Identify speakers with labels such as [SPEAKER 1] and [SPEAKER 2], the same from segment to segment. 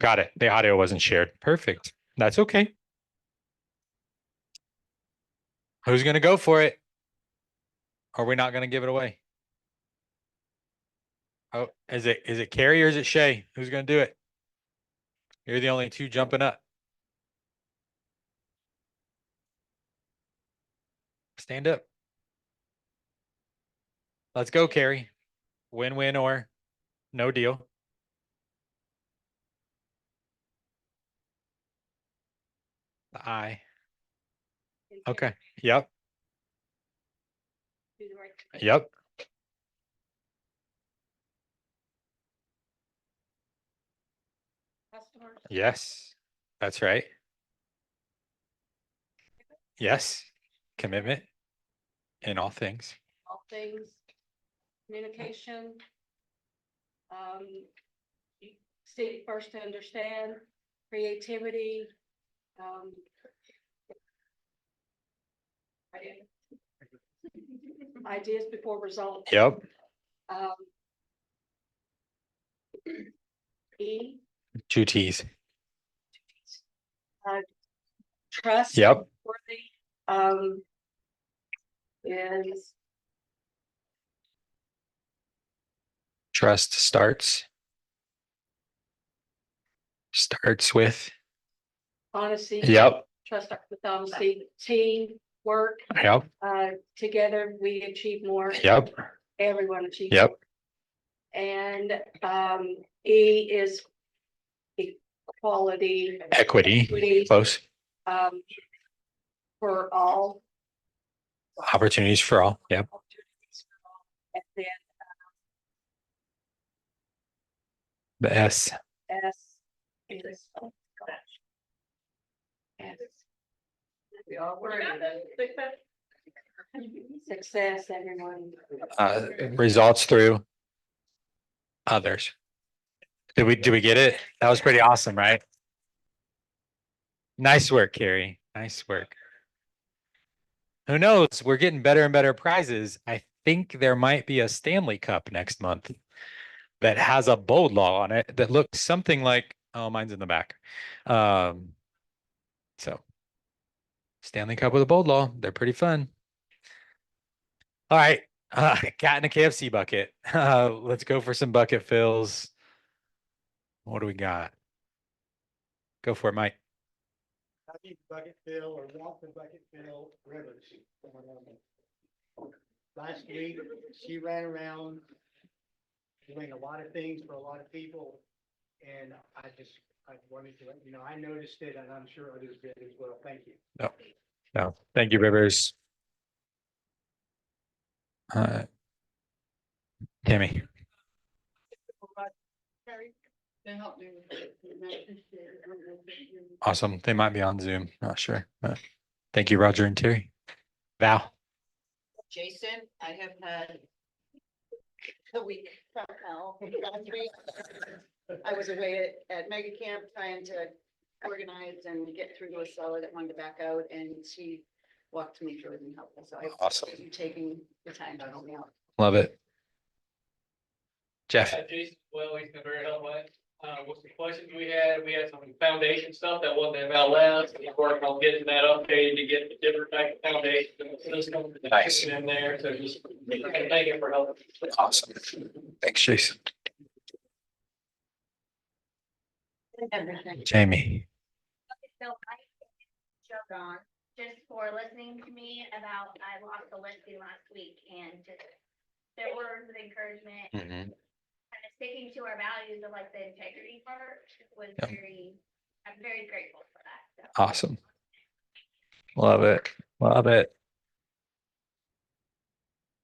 [SPEAKER 1] Got it. The audio wasn't shared. Perfect. That's okay. Who's gonna go for it? Are we not gonna give it away? Oh, is it Carrie or is it Shay? Who's gonna do it? You're the only two jumping up. Stand up. Let's go, Carrie. Win-win or no deal. The I. Okay. Yep. Yep.
[SPEAKER 2] Customers.
[SPEAKER 1] Yes. That's right. Yes. Commitment in all things.
[SPEAKER 2] All things. Communication. Seek first to understand. Creativity. Ideas before results.
[SPEAKER 1] Yep.
[SPEAKER 2] E.
[SPEAKER 1] Two T's.
[SPEAKER 2] Trust.
[SPEAKER 1] Yep.
[SPEAKER 2] Worthy. Is
[SPEAKER 1] Trust starts with.
[SPEAKER 2] honesty.
[SPEAKER 1] Yep.
[SPEAKER 2] Trust with honesty. Teamwork.
[SPEAKER 1] Yep.
[SPEAKER 2] Together we achieve more.
[SPEAKER 1] Yep.
[SPEAKER 2] Everyone achieves.
[SPEAKER 1] Yep.
[SPEAKER 2] And E is equality.
[SPEAKER 1] Equity. Close.
[SPEAKER 2] For all.
[SPEAKER 1] Opportunities for all. Yep.
[SPEAKER 2] And then
[SPEAKER 1] The S.
[SPEAKER 2] S is S. We all work. Success, everyone.
[SPEAKER 1] Results through others. Did we get it? That was pretty awesome, right? Nice work, Carrie. Nice work. Who knows? We're getting better and better prizes. I think there might be a Stanley Cup next month that has a bold law on it that looks something like, oh, mine's in the back. So Stanley Cup with a bold law. They're pretty fun. All right. Cat in a KFC bucket. Let's go for some bucket fills. What do we got? Go for it, Mike.
[SPEAKER 3] Bucket fill or Walton bucket fill Rivers. Last week, she ran around doing a lot of things for a lot of people. And I wanted to let you know, I noticed it and I'm sure others did as well. Thank you.
[SPEAKER 1] No. Thank you, Rivers. Tammy. Awesome. They might be on Zoom. Not sure. Thank you, Roger and Terry. Val.
[SPEAKER 4] Jason, I have had a week from hell. Last week, I was away at Mega Camp trying to organize and get through to a seller that wanted to back out, and she walked me through it and helped us. So I
[SPEAKER 1] Awesome.
[SPEAKER 4] appreciate you taking the time to help me out.
[SPEAKER 1] Love it. Jeff.
[SPEAKER 5] Jason, well, he's been very helpful. With the questions we had some foundation stuff that wasn't in MLS. He's working on getting that updated to get the different type of foundation system.
[SPEAKER 1] Nice.
[SPEAKER 5] In there, so just thank you for helping.
[SPEAKER 1] Awesome. Thanks, Jason. Jamie.
[SPEAKER 6] So I jumped on just for listening to me about, I lost the listing last week and just their words of encouragement.
[SPEAKER 1] Mm-hmm.
[SPEAKER 6] Kind of sticking to our values of like the integrity part was
[SPEAKER 1] Yep.
[SPEAKER 6] I'm very grateful for that. So.
[SPEAKER 1] Awesome. Love it. Love it.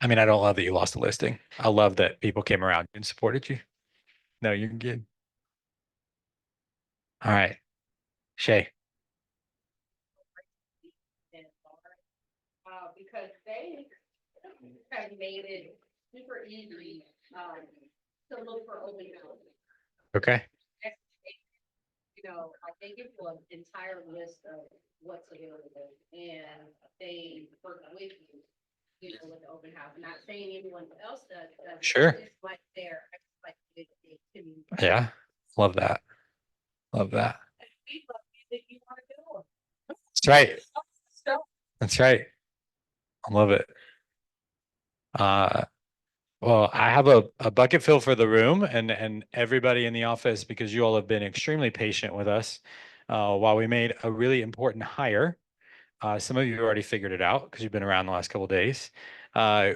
[SPEAKER 1] I mean, I don't love that you lost the listing. I love that people came around and supported you. No, you're good. All right. Shay.
[SPEAKER 2] Because they have made it super easy to look for open houses.
[SPEAKER 1] Okay.
[SPEAKER 2] You know, they give you an entire list of what's available, and they work with you, you know, with the open house. I'm not saying anyone else does.
[SPEAKER 1] Sure.
[SPEAKER 2] It's like they're like
[SPEAKER 1] Yeah. Love that. Love that.
[SPEAKER 2] We love you that you want to go.
[SPEAKER 1] That's right.
[SPEAKER 2] So
[SPEAKER 1] That's right. I love it. Uh, well, I have a bucket fill for the room and everybody in the office because you all have been extremely patient with us while we made a really important hire. Some of you have already figured it out because you've been around the last couple of days.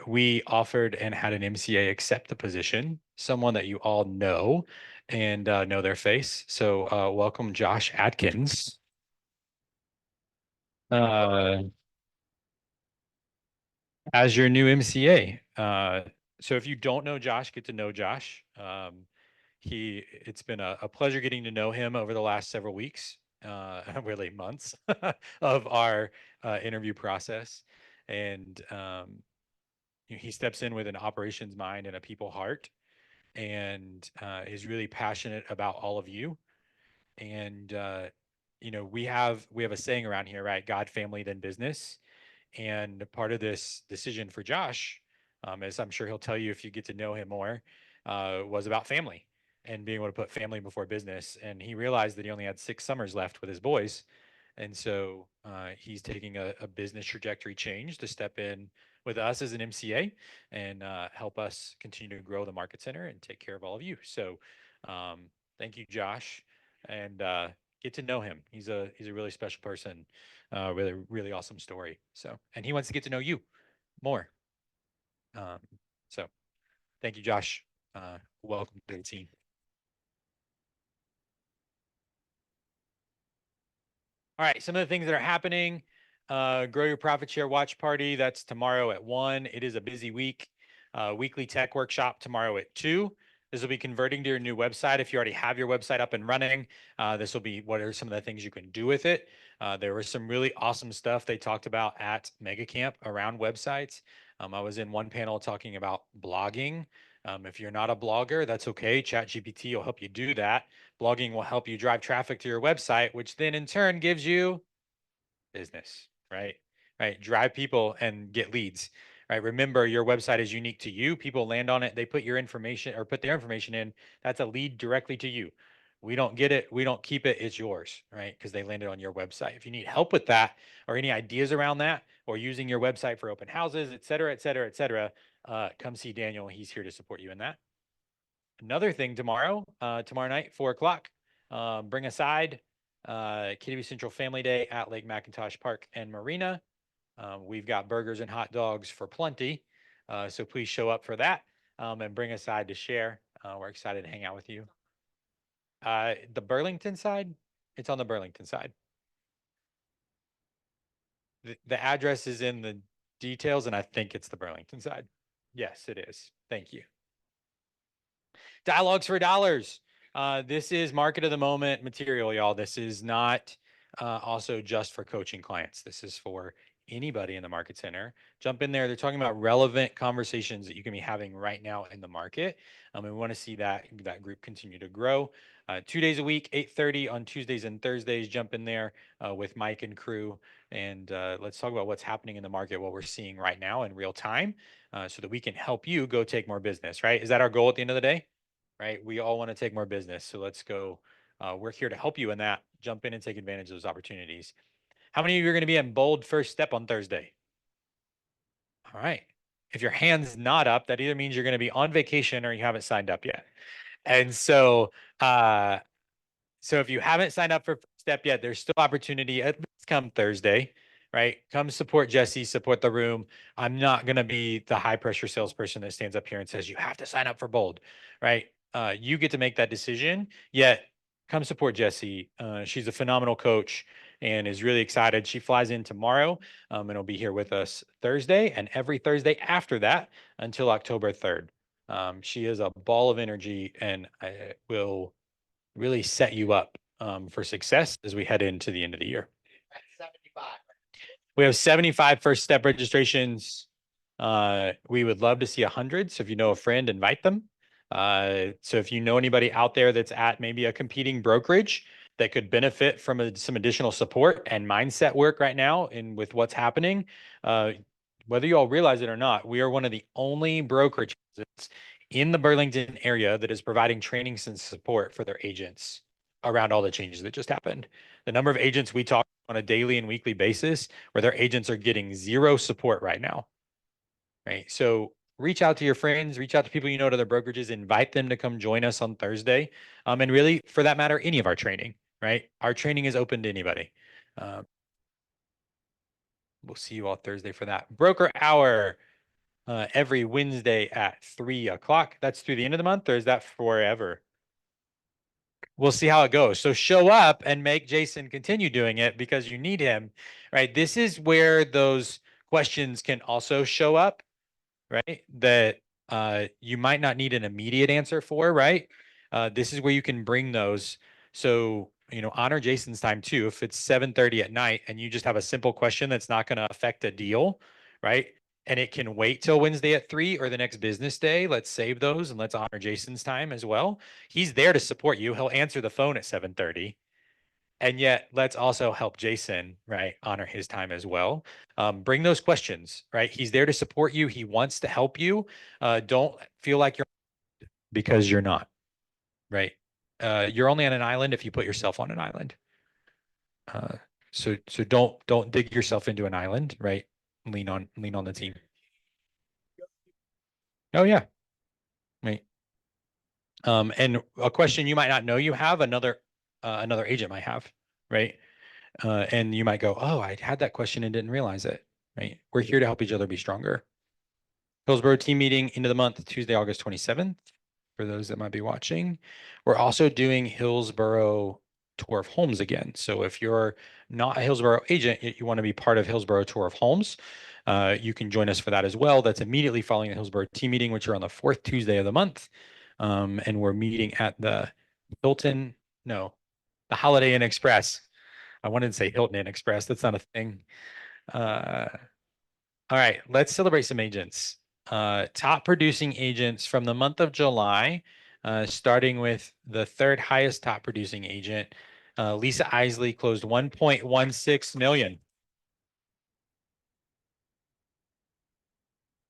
[SPEAKER 1] We offered and had an MCA accept the position, someone that you all know and know their face. So welcome Josh Atkins. Uh, as your new MCA. So if you don't know Josh, get to know Josh. It's been a pleasure getting to know him over the last several weeks, really months of our interview process. And he steps in with an operations mind and a people heart and is really passionate about all of you. And, we have a saying around here, right? God, family, then business. And part of this decision for Josh, as I'm sure he'll tell you if you get to know him more, was about family and being able to put family before business. And he realized that he only had 6 summers left with his boys. And so he's taking a business trajectory change to step in with us as an MCA and help us continue to grow the market center and take care of all of you. So thank you, Josh. And get to know him. He's a really special person with a really awesome story. So, and he wants to get to know you more. So, thank you, Josh. Welcome to the team. All right, some of the things that are happening. Grow Your Profit Share Watch Party. That's tomorrow at 1. It is a busy week. Weekly tech workshop tomorrow at 2. This will be converting to your new website. If you already have your website up and running, this will be what are some of the things you can do with it. There was some really awesome stuff they talked about at Mega Camp around websites. I was in one panel talking about blogging. If you're not a blogger, that's okay. ChatGPT will help you do that. Blogging will help you drive traffic to your website, which then in turn gives you business, right? Right. Drive people and get leads, right? Remember, your website is unique to you. People land on it, they put your information or put their information in. That's a lead directly to you. We don't get it. We don't keep it. It's yours, right? Because they landed on your website. If you need help with that or any ideas around that or using your website for open houses, et cetera, et cetera, et cetera, come see Daniel. He's here to support you in that. Another thing tomorrow night, 4 o'clock, bring a side, Kitty Central Family Day at Lake McIntosh Park and Marina. We've got burgers and hot dogs for plenty. So please show up for that and bring a side to share. We're excited to hang out with you. The Burlington side, it's on the Burlington side. The address is in the details, and I think it's the Burlington side. Yes, it is. Thank you. Dialogues for dollars. This is market of the moment material, y'all. This is not also just for coaching clients. This is for anybody in the market center. Jump in there. They're talking about relevant conversations that you can be having right now in the market. And we want to see that group continue to grow. 2 days a week, 8:30 on Tuesdays and Thursdays. Jump in there with Mike and crew. And let's talk about what's happening in the market, what we're seeing right now in real time, so that we can help you go take more business, right? Is that our goal at the end of the day? Right? We all want to take more business. So let's go. We're here to help you in that. Jump in and take advantage of those opportunities. How many of you are going to be in Bold First Step on Thursday? All right. If your hand's not up, that either means you're going to be on vacation or you haven't signed up yet. And so, so if you haven't signed up for First Step yet, there's still opportunity. At least come Thursday, right? Come support Jesse, support the room. I'm not going to be the high pressure salesperson that stands up here and says, you have to sign up for Bold, right? You get to make that decision, yet come support Jesse. She's a phenomenal coach and is really excited. She flies in tomorrow and will be here with us Thursday and every Thursday after that until October 3rd. She is a ball of energy and I will really set you up for success as we head into the end of the year. 75. We have 75 first step registrations. We would love to see 100. So if you know a friend, invite them. So if you know anybody out there that's at maybe a competing brokerage that could benefit from some additional support and mindset work right now and with what's happening, whether you all realize it or not, we are one of the only brokerages in the Burlington area that is providing trainings and support for their agents around all the changes that just happened. The number of agents we talk on a daily and weekly basis where their agents are getting zero support right now. Right. So reach out to your friends, reach out to people you know at other brokerages, invite them to come join us on Thursday. And really, for that matter, any of our training, right? Our training is open to anybody. We'll see you all Thursday for that. Broker Hour every Wednesday at 3 o'clock. That's through the end of the month, or is that forever? We'll see how it goes. So show up and make Jason continue doing it because you need him, right? This is where those questions can also show up, right? That you might not need an immediate answer for, right? This is where you can bring those. So, honor Jason's time too. If it's 7:30 at night and you just have a simple question that's not going to affect a deal, right? And it can wait till Wednesday at 3 or the next business day. Let's save those and let's honor Jason's time as well. He's there to support you. He'll answer the phone at 7:30. And yet let's also help Jason, right? Honor his time as well. Bring those questions, right? He's there to support you. He wants to help you. Don't feel like you're because you're not, right? You're only on an island if you put yourself on an island. So don't dig yourself into an island, right? Lean on the team. Oh yeah. Right. And a question you might not know you have, another agent might have, right? And you might go, oh, I had that question and didn't realize it, right? We're here to help each other be stronger. Hillsborough team meeting end of the month, Tuesday, August 27th, for those that might be watching. We're also doing Hillsborough Tour of Homes again. So if you're not a Hillsborough agent, yet you want to be part of Hillsborough Tour of Homes, you can join us for that as well. That's immediately following the Hillsborough team meeting, which are on the 4th Tuesday of the month. And we're meeting at the the Holiday Inn Express. I wanted to say Hilton Inn Express. That's not a thing. All right, let's celebrate some agents. Top producing agents from the month of July, starting with the third highest top producing agent. Lisa Isley closed 1.16 million.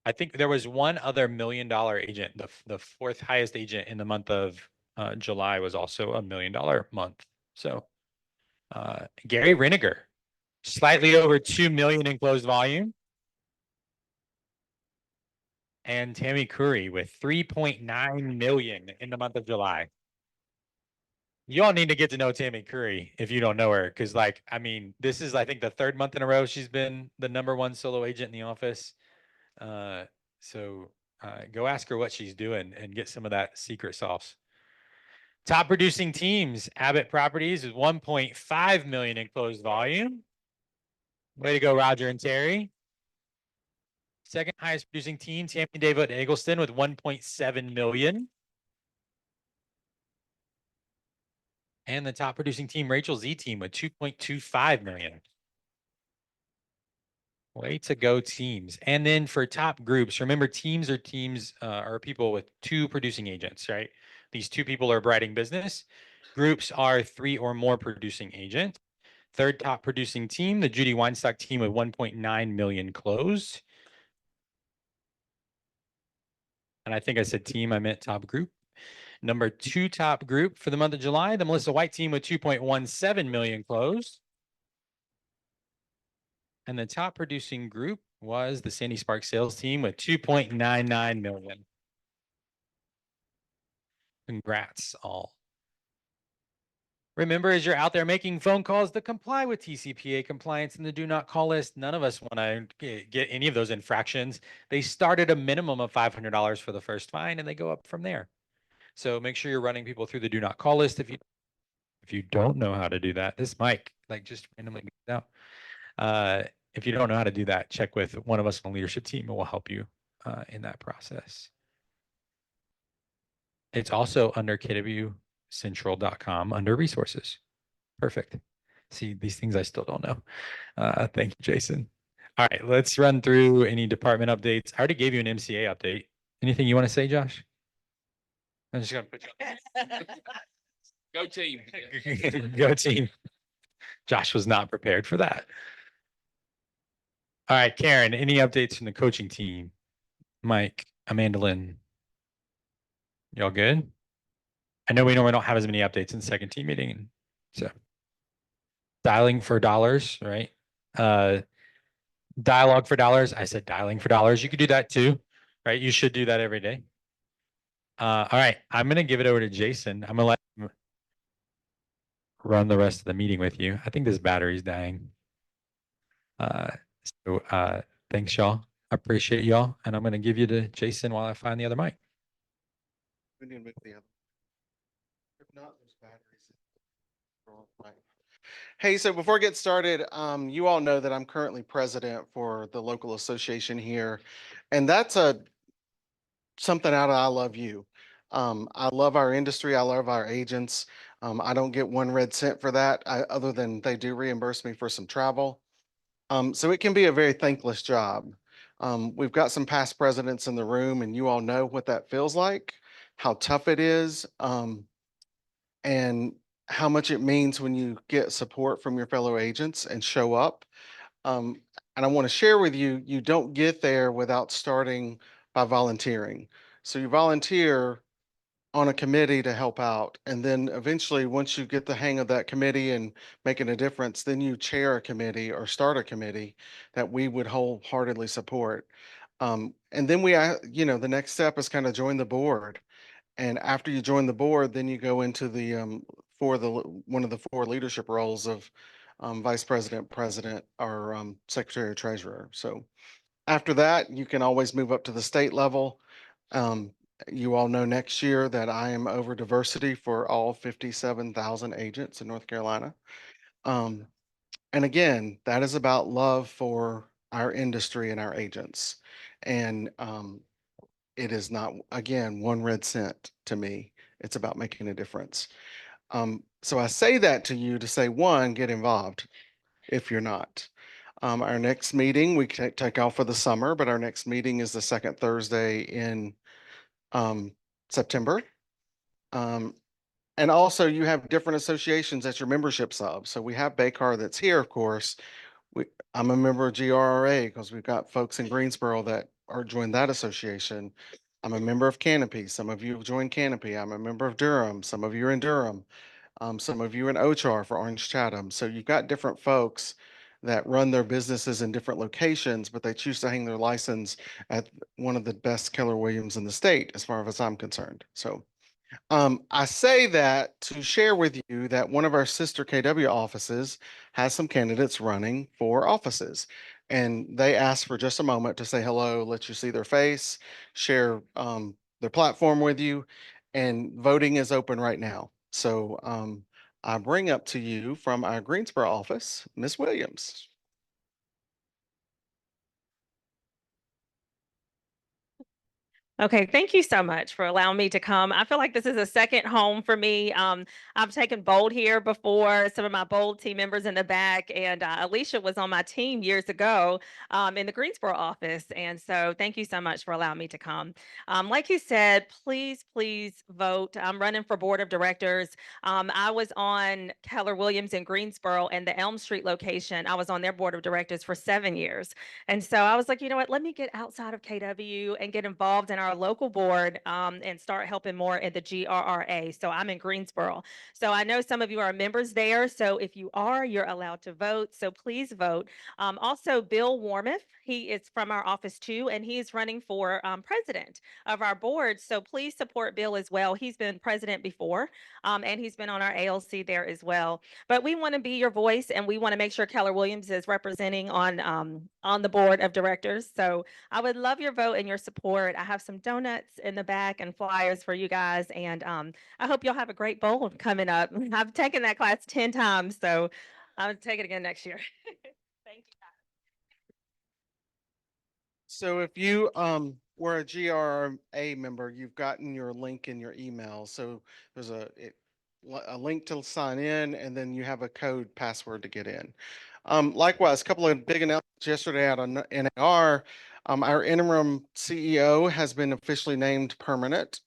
[SPEAKER 1] I think there was one other $1 million agent. The fourth highest agent in the month of July was also a $1 million month. So Gary Riniger, slightly over 2 million in closed volume. And Tammy Curry with 3.9 million in the month of July. You all need to get to know Tammy Curry if you don't know her, because this is, I think, the third month in a row she's been the #1 solo agent in the office. So go ask her what she's doing and get some of that secret sauce. Top producing teams, Abbott Properties with 1.5 million in closed volume. Way to go, Roger and Terry. Second highest producing team, Tammy David Eggleston with 1.7 million. And the top producing team, Rachel Z team with 2.25 million. Way to go, teams. And then for top groups, remember teams are people with 2 producing agents, right? These 2 people are writing business. Groups are 3 or more producing agents. Third top producing team, the Judy Weinstock team with 1.9 million closed. And I think I said team, I meant top group. Number 2 top group for the month of July, the Melissa White team with 2.17 million closed. And the top producing group was the Sandy Sparks sales team with 2.99 million. Congrats all. Remember, as you're out there making phone calls to comply with TCPA compliance and the do not call list, none of us want to get any of those infractions. They start at a minimum of $500 for the first fine and they go up from there. So make sure you're running people through the do not call list. If you don't know how to do that, this mic just randomly goes out. If you don't know how to do that, check with one of us on the leadership team and we'll help you in that process. It's also under kwcentral.com under resources. Perfect. See, these things I still don't know. Thank you, Jason. All right, let's run through any department updates. I already gave you an MCA update. Anything you want to say, Josh? I'm just going to put you
[SPEAKER 7] Go team.
[SPEAKER 1] Go team. Josh was not prepared for that. All right, Karen, any updates from the coaching team? Mike, Amanda Lynn. Y'all good? I know we normally don't have as many updates in the second team meeting, so dialing for dollars, right? Dialogue for dollars. I said dialing for dollars. You could do that too, right? You should do that every day. All right, I'm gonna give it over to Jason. I'm gonna let him run the rest of the meeting with you. I think this battery's dying. Uh, thanks y'all. I appreciate y'all, and I'm gonna give you to Jason while I find the other mic.
[SPEAKER 8] We need to move the other. If not, there's batteries. Right. Hey, so before I get started, you all know that I'm currently president for the local association here, and that's something out of I love you. I love our industry. I love our agents. I don't get one red cent for that, other than they do reimburse me for some travel. So it can be a very thankless job. We've got some past presidents in the room, and you all know what that feels like, how tough it is, and how much it means when you get support from your fellow agents and show up. Um, and I want to share with you, you don't get there without starting by volunteering. So you volunteer on a committee to help out. And then eventually, once you get the hang of that committee and making a difference, then you chair a committee or start a committee that we would wholeheartedly support. And then the next step is kind of join the board. And after you join the board, then you go into one of the four leadership roles of vice president, president, or secretary or treasurer. So after that, you can always move up to the state level. You all know next year that I am over diversity for all 57,000 agents in North Carolina. Um, and again, that is about love for our industry and our agents. And it is not, again, one red cent to me. It's about making a difference. So I say that to you to say, one, get involved if you're not. Our next meeting, we take off for the summer, but our next meeting is the second Thursday in September. And also you have different associations that your memberships of. So we have BayCar that's here, of course. I'm a member of GRRA because we've got folks in Greensboro that are joined that association. I'm a member of Canopy. Some of you have joined Canopy. I'm a member of Durham. Some of you are in Durham. Some of you are in OCHAR for Orange Chatham. So you've got different folks that run their businesses in different locations, but they choose to hang their license at one of the best Keller Williams in the state, as far as I'm concerned. So I say that to share with you that one of our sister KW offices has some candidates running for offices. And they asked for just a moment to say hello, let you see their face, share their platform with you. And voting is open right now. So I bring up to you from our Greensboro office, Ms. Williams.
[SPEAKER 9] Okay, thank you so much for allowing me to come. I feel like this is a second home for me. I've taken Bold here before, some of my Bold team members in the back, and Alicia was on my team years ago in the Greensboro office. And so thank you so much for allowing me to come. Like you said, please vote. I'm running for board of directors. I was on Keller Williams in Greensboro and the Elm Street location. I was on their board of directors for 7 years. And so I was like, you know what, let me get outside of KW and get involved in our local board and start helping more in the GRRA. So I'm in Greensboro. So I know some of you are members there. So if you are, you're allowed to vote. So please vote. Also, Bill Warmoth, he is from our office too, and he is running for president of our board. So please support Bill as well. He's been president before, and he's been on our ALC there as well. But we want to be your voice, and we want to make sure Keller Williams is representing on the board of directors. So I would love your vote and your support. I have some donuts in the back and flyers for you guys, and I hope you'll have a great bowl coming up. I've taken that class 10 times, so I'll take it again next year. Thank you.
[SPEAKER 8] So if you were a GRA member, you've gotten your link in your email. So there's a link to sign in, and then you have a code password to get in. Likewise, a couple of big announcements yesterday out on NAR. Our interim CEO has been officially named permanent.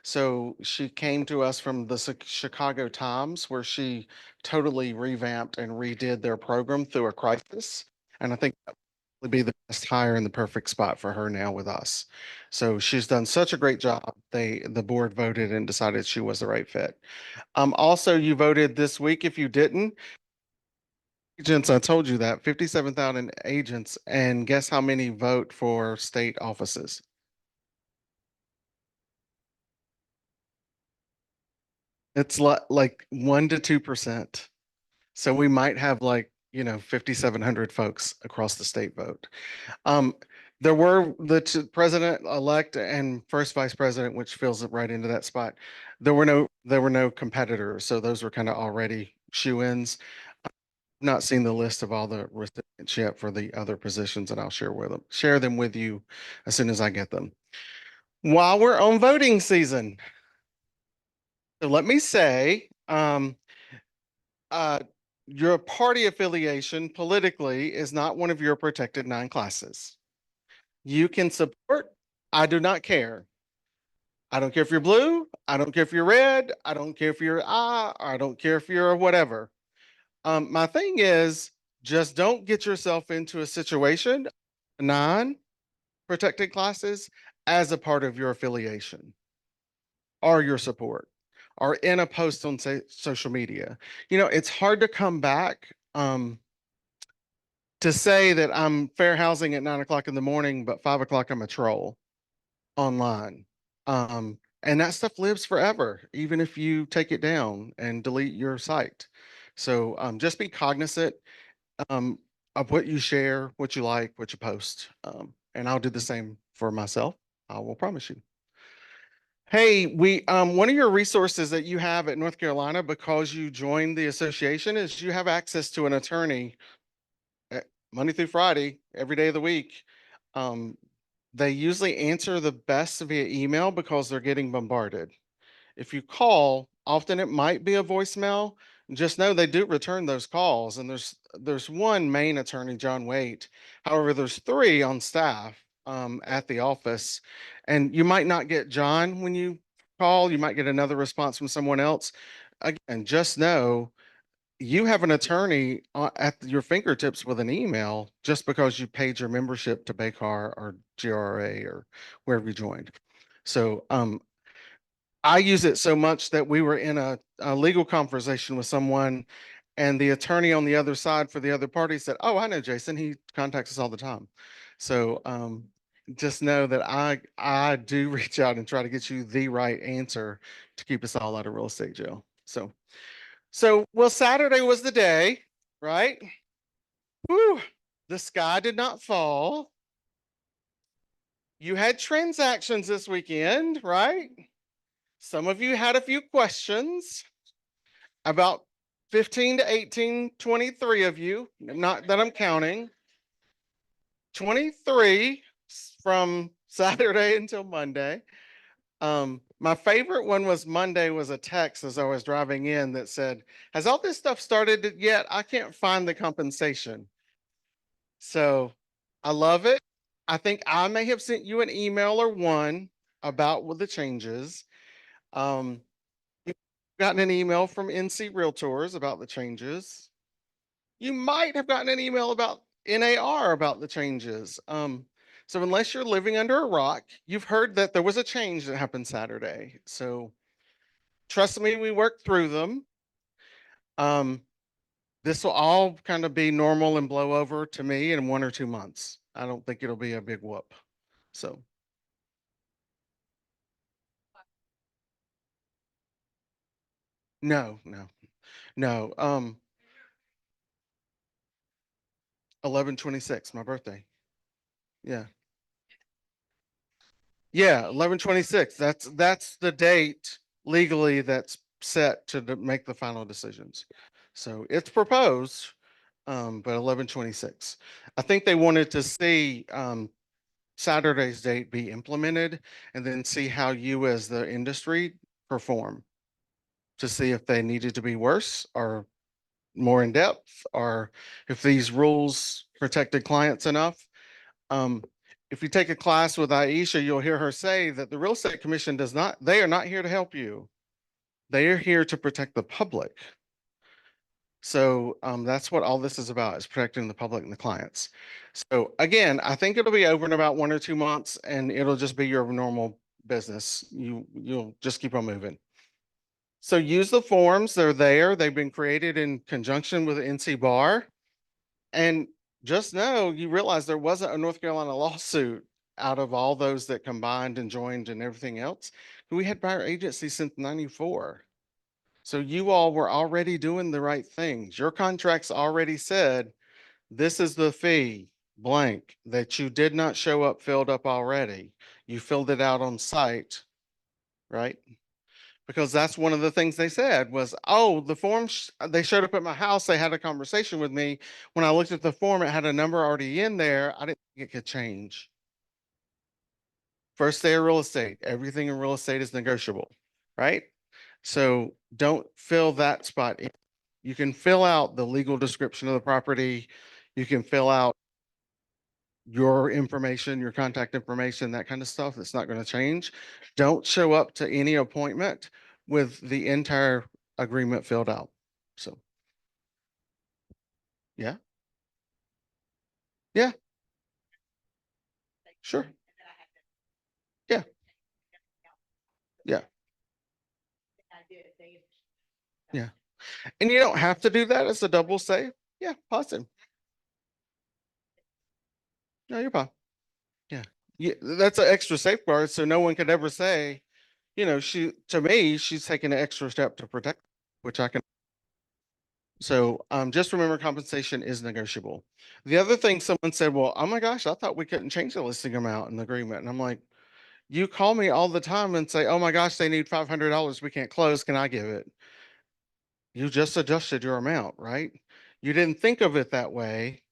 [SPEAKER 8] So she came to us from the Chicago Times, where she totally revamped and redid their program through a crisis. And I think be the best hire in the perfect spot for her now with us. So she's done such a great job. The board voted and decided she was the right fit. Also, you voted this week. If you didn't, agents, I told you that 57,000 agents, and guess how many vote for state offices? It's like 1 to 2%. So we might have like, 5,700 folks across the state vote. There were the president-elect and first vice president, which fills it right into that spot. There were no competitors, so those were kind of already shoe-ins. Not seen the list of all the recipients yet for the other positions, and I'll share them with you as soon as I get them. While we're on voting season, so let me say, your party affiliation politically is not one of your protected 9 classes. You can support, I do not care. I don't care if you're blue, I don't care if you're red, I don't care if you're I don't care if you're whatever. My thing is, just don't get yourself into a situation, non-protected classes, as a part of your affiliation or your support or in a post on social media. It's hard to come back to say that I'm fair housing at 9 o'clock in the morning, but 5 o'clock I'm a troll online. And that stuff lives forever, even if you take it down and delete your site. So just be cognizant of what you share, what you like, what you post. And I'll do the same for myself. I will promise you. Hey, one of your resources that you have at North Carolina, because you joined the association, is you have access to an attorney Monday through Friday, every day of the week. They usually answer the best via email because they're getting bombarded. If you call, often it might be a voicemail. Just know they do return those calls, and there's one main attorney, John Waite. However, there's 3 on staff at the office, and you might not get John when you call. You might get another response from someone else. Again, just know you have an attorney at your fingertips with an email just because you paid your membership to BayCar or GRA or wherever you joined. So I use it so much that we were in a legal conversation with someone, and the attorney on the other side for the other party said, "Oh, I know Jason. He contacts us all the time." So just know that I do reach out and try to get you the right answer to keep us all out of real estate jail. So well, Saturday was the day, right? Whew, the sky did not fall. You had transactions this weekend, right? Some of you had a few questions. About 15 to 18, 23 of you, not that I'm counting. 23 from Saturday until Monday. My favorite one was Monday was a text as I was driving in that said, "Has all this stuff started yet? I can't find the compensation." So I love it. I think I may have sent you an email or one about with the changes. You've gotten an email from NC Realtors about the changes. You might have gotten an email about NAR about the changes. So unless you're living under a rock, you've heard that there was a change that happened Saturday. So trust me, we worked through them. This will all kind of be normal and blow over to me in 1 or 2 months. I don't think it'll be a big whoop. So. No. 11/26, my birthday. Yeah. Yeah, 11/26. That's the date legally that's set to make the final decisions. So it's proposed, but 11/26. I think they wanted to see Saturday's date be implemented and then see how you as the industry perform to see if they needed to be worse or more in depth, or if these rules protected clients enough. If you take a class with Aisha, you'll hear her say that the Real Estate Commission they are not here to help you. They are here to protect the public. So that's what all this is about, is protecting the public and the clients. So again, I think it'll be over in about 1 or 2 months and it'll just be your normal business. You'll just keep on moving. So use the forms, they're there. They've been created in conjunction with NC Bar. And just know, you realize there wasn't a North Carolina lawsuit out of all those that combined and joined and everything else. We had buyer agency since 94. So you all were already doing the right things. Your contracts already said, this is the fee blank that you did not show up filled up already. You filled it out on site, right? Because that's one of the things they said was, oh, the forms, they showed up at my house. They had a conversation with me. When I looked at the form, it had a number already in there. I didn't think it could change. First day of real estate, everything in real estate is negotiable, right? So don't fill that spot in. You can fill out the legal description of the property. You can fill out your information, your contact information, that kind of stuff. It's not going to change. Don't show up to any appointment with the entire agreement filled out. So. Yeah. Yeah. Sure. Yeah. Yeah. Yeah. And you don't have to do that as a double save. Yeah, positive. No, you're fine. Yeah. Yeah, that's an extra safeguard. So no one could ever say, to me, she's taking an extra step to protect, which I can. So just remember, compensation is negotiable. The other thing someone said, well, oh my gosh, I thought we couldn't change the listing amount in the agreement. And I'm like, you call me all the time and say, oh my gosh, they need $500. We can't close. Can I give it? You just adjusted your amount, right? You didn't think of it that way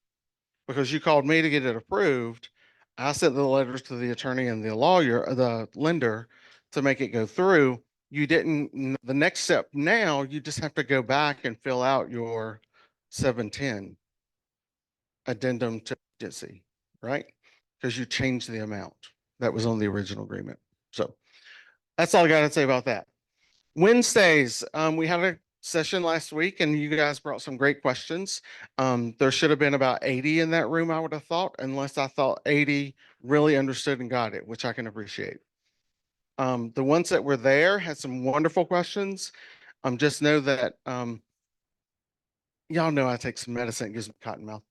[SPEAKER 8] because you called me to get it approved. I sent the letters to the attorney and the lawyer, the lender, to make it go through. You didn't, the next step now, you just have to go back and fill out your 710 addendum to agency, right? Because you changed the amount that was on the original agreement. So that's all I got to say about that. Wednesdays, we had a session last week and you guys brought some great questions. There should have been about 80 in that room, I would have thought, unless I thought 80 really understood and got it, which I can appreciate. The ones that were there had some wonderful questions. Just know that y'all know I take some medicine, it gives me cotton mouth.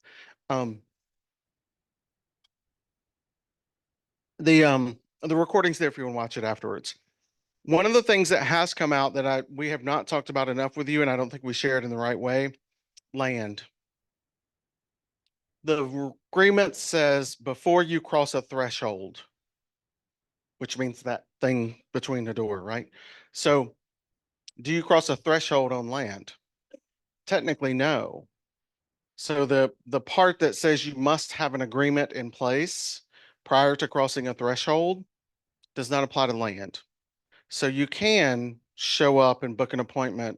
[SPEAKER 8] The recording's there if you want to watch it afterwards. One of the things that has come out that we have not talked about enough with you, and I don't think we share it in the right way, land. The agreement says before you cross a threshold, which means that thing between the door, right? So do you cross a threshold on land? Technically, no. So the part that says you must have an agreement in place prior to crossing a threshold does not apply to land. So you can show up and book an appointment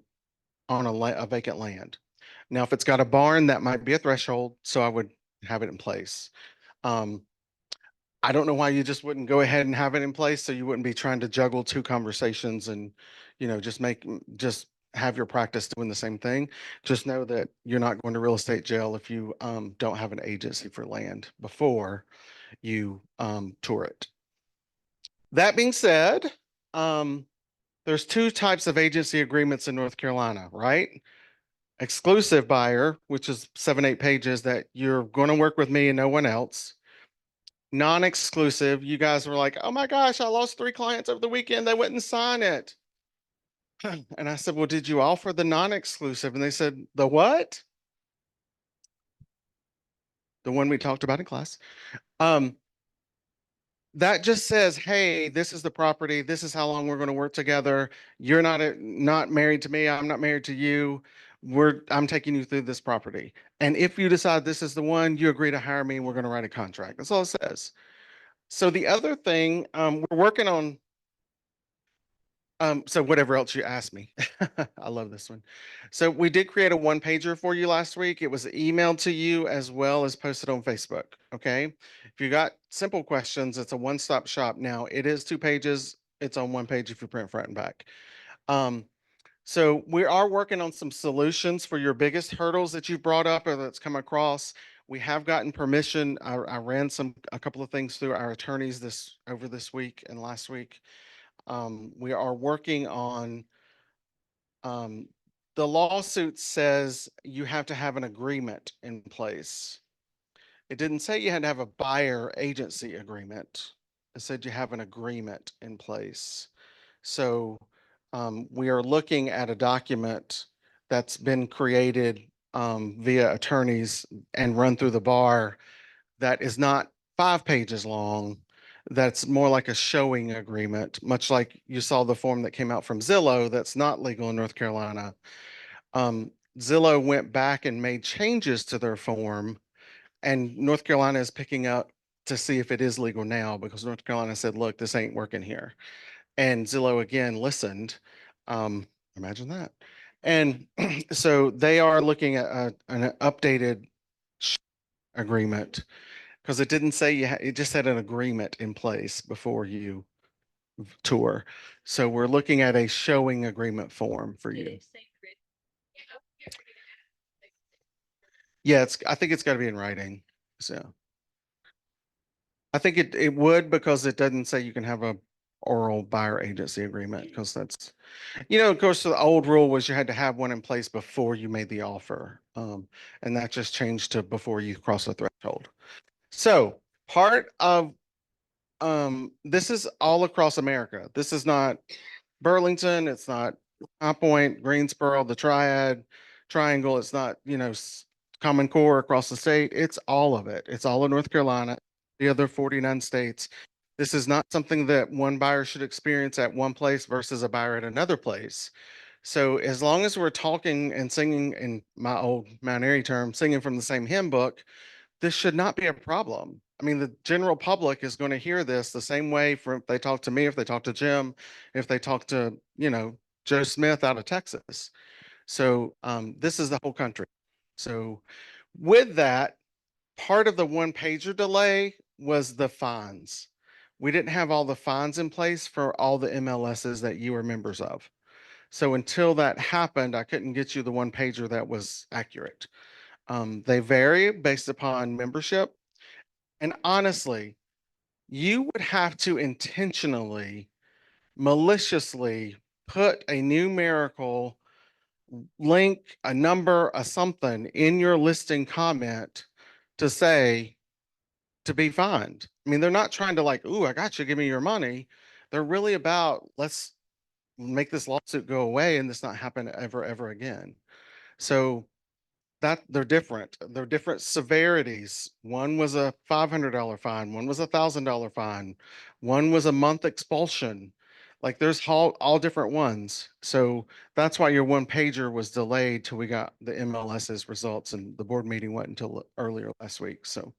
[SPEAKER 8] on a vacant land. Now, if it's got a barn, that might be a threshold, so I would have it in place. I don't know why you just wouldn't go ahead and have it in place, so you wouldn't be trying to juggle two conversations and, just have your practice doing the same thing. Just know that you're not going to real estate jail if you don't have an agency for land before you tour it. That being said, there's two types of agency agreements in North Carolina, right? Exclusive buyer, which is 7-8 pages that you're going to work with me and no one else. Non-exclusive, you guys were like, oh my gosh, I lost 3 clients over the weekend. They wouldn't sign it. And I said, well, did you offer the non-exclusive? And they said, the what? The one we talked about in class. That just says, hey, this is the property. This is how long we're going to work together. You're not married to me. I'm not married to you. I'm taking you through this property. And if you decide this is the one, you agree to hire me and we're going to write a contract. That's all it says. So the other thing, we're working on, so whatever else you ask me, I love this one. So we did create a 1-pager for you last week. It was emailed to you as well as posted on Facebook. Okay. If you got simple questions, it's a one-stop shop. Now it is 2 pages. It's on 1 page if you print front and back. So we are working on some solutions for your biggest hurdles that you've brought up or that's come across. We have gotten permission. I ran a couple of things through our attorneys over this week and last week. We are working on, um, the lawsuit says you have to have an agreement in place. It didn't say you had to have a buyer agency agreement. It said you have an agreement in place. So we are looking at a document that's been created via attorneys and run through the bar that is not 5 pages long. That's more like a showing agreement, much like you saw the form that came out from Zillow that's not legal in North Carolina. Zillow went back and made changes to their form, and North Carolina is picking up to see if it is legal now because North Carolina said, look, this ain't working here. And Zillow again listened. Imagine that. And so they are looking at an updated agreement because it didn't say it just had an agreement in place before you tour. So we're looking at a showing agreement form for you. Yeah, I think it's got to be in writing. So I think it would, because it doesn't say you can have a oral buyer agency agreement, because that's, of course, the old rule was you had to have one in place before you made the offer. And that just changed to before you cross the threshold. So part of this is all across America. This is not Burlington. It's not High Point, Greensboro, the Triad, Triangle. It's not, Common Core across the state. It's all of it. It's all in North Carolina, the other 49 states. This is not something that one buyer should experience at one place versus a buyer at another place. So as long as we're talking and singing, in my old Mount Airy term, singing from the same hymn book, this should not be a problem. I mean, the general public is going to hear this the same way from if they talk to me, if they talk to Jim, if they talk to, Joe Smith out of Texas. So this is the whole country. So with that, part of the 1-pager delay was the fines. We didn't have all the fines in place for all the MLSs that you were members of. So until that happened, I couldn't get you the 1-pager that was accurate. They vary based upon membership. And honestly, you would have to intentionally, maliciously put a numerical link, a number, a something in your listing comment to say to be fined. I mean, they're not trying to like, ooh, I got you, give me your money. They're really about, let's make this lawsuit go away and this not happen ever again. So that they're different. They're different severities. One was a $500 fine. One was a $1,000 fine. One was a month expulsion. Like there's all different ones. So that's why your 1-pager was delayed till we got the MLS's results, and the board meeting went until earlier last week. So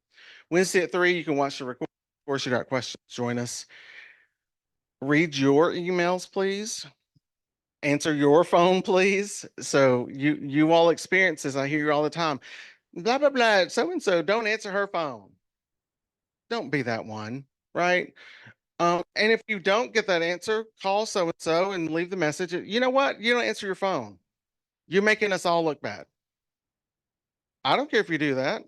[SPEAKER 8] Wednesday at 3, you can watch the recording. Of course, you got questions, join us. Read your emails, please. Answer your phone, please. So you all experience this. I hear you all the time. Blah, blah, blah. So-and-so, don't answer her phone. Don't be that one, right? And if you don't get that answer, call so-and-so and leave the message. You know what? You don't answer your phone. You're making us all look bad. I don't care if you do that.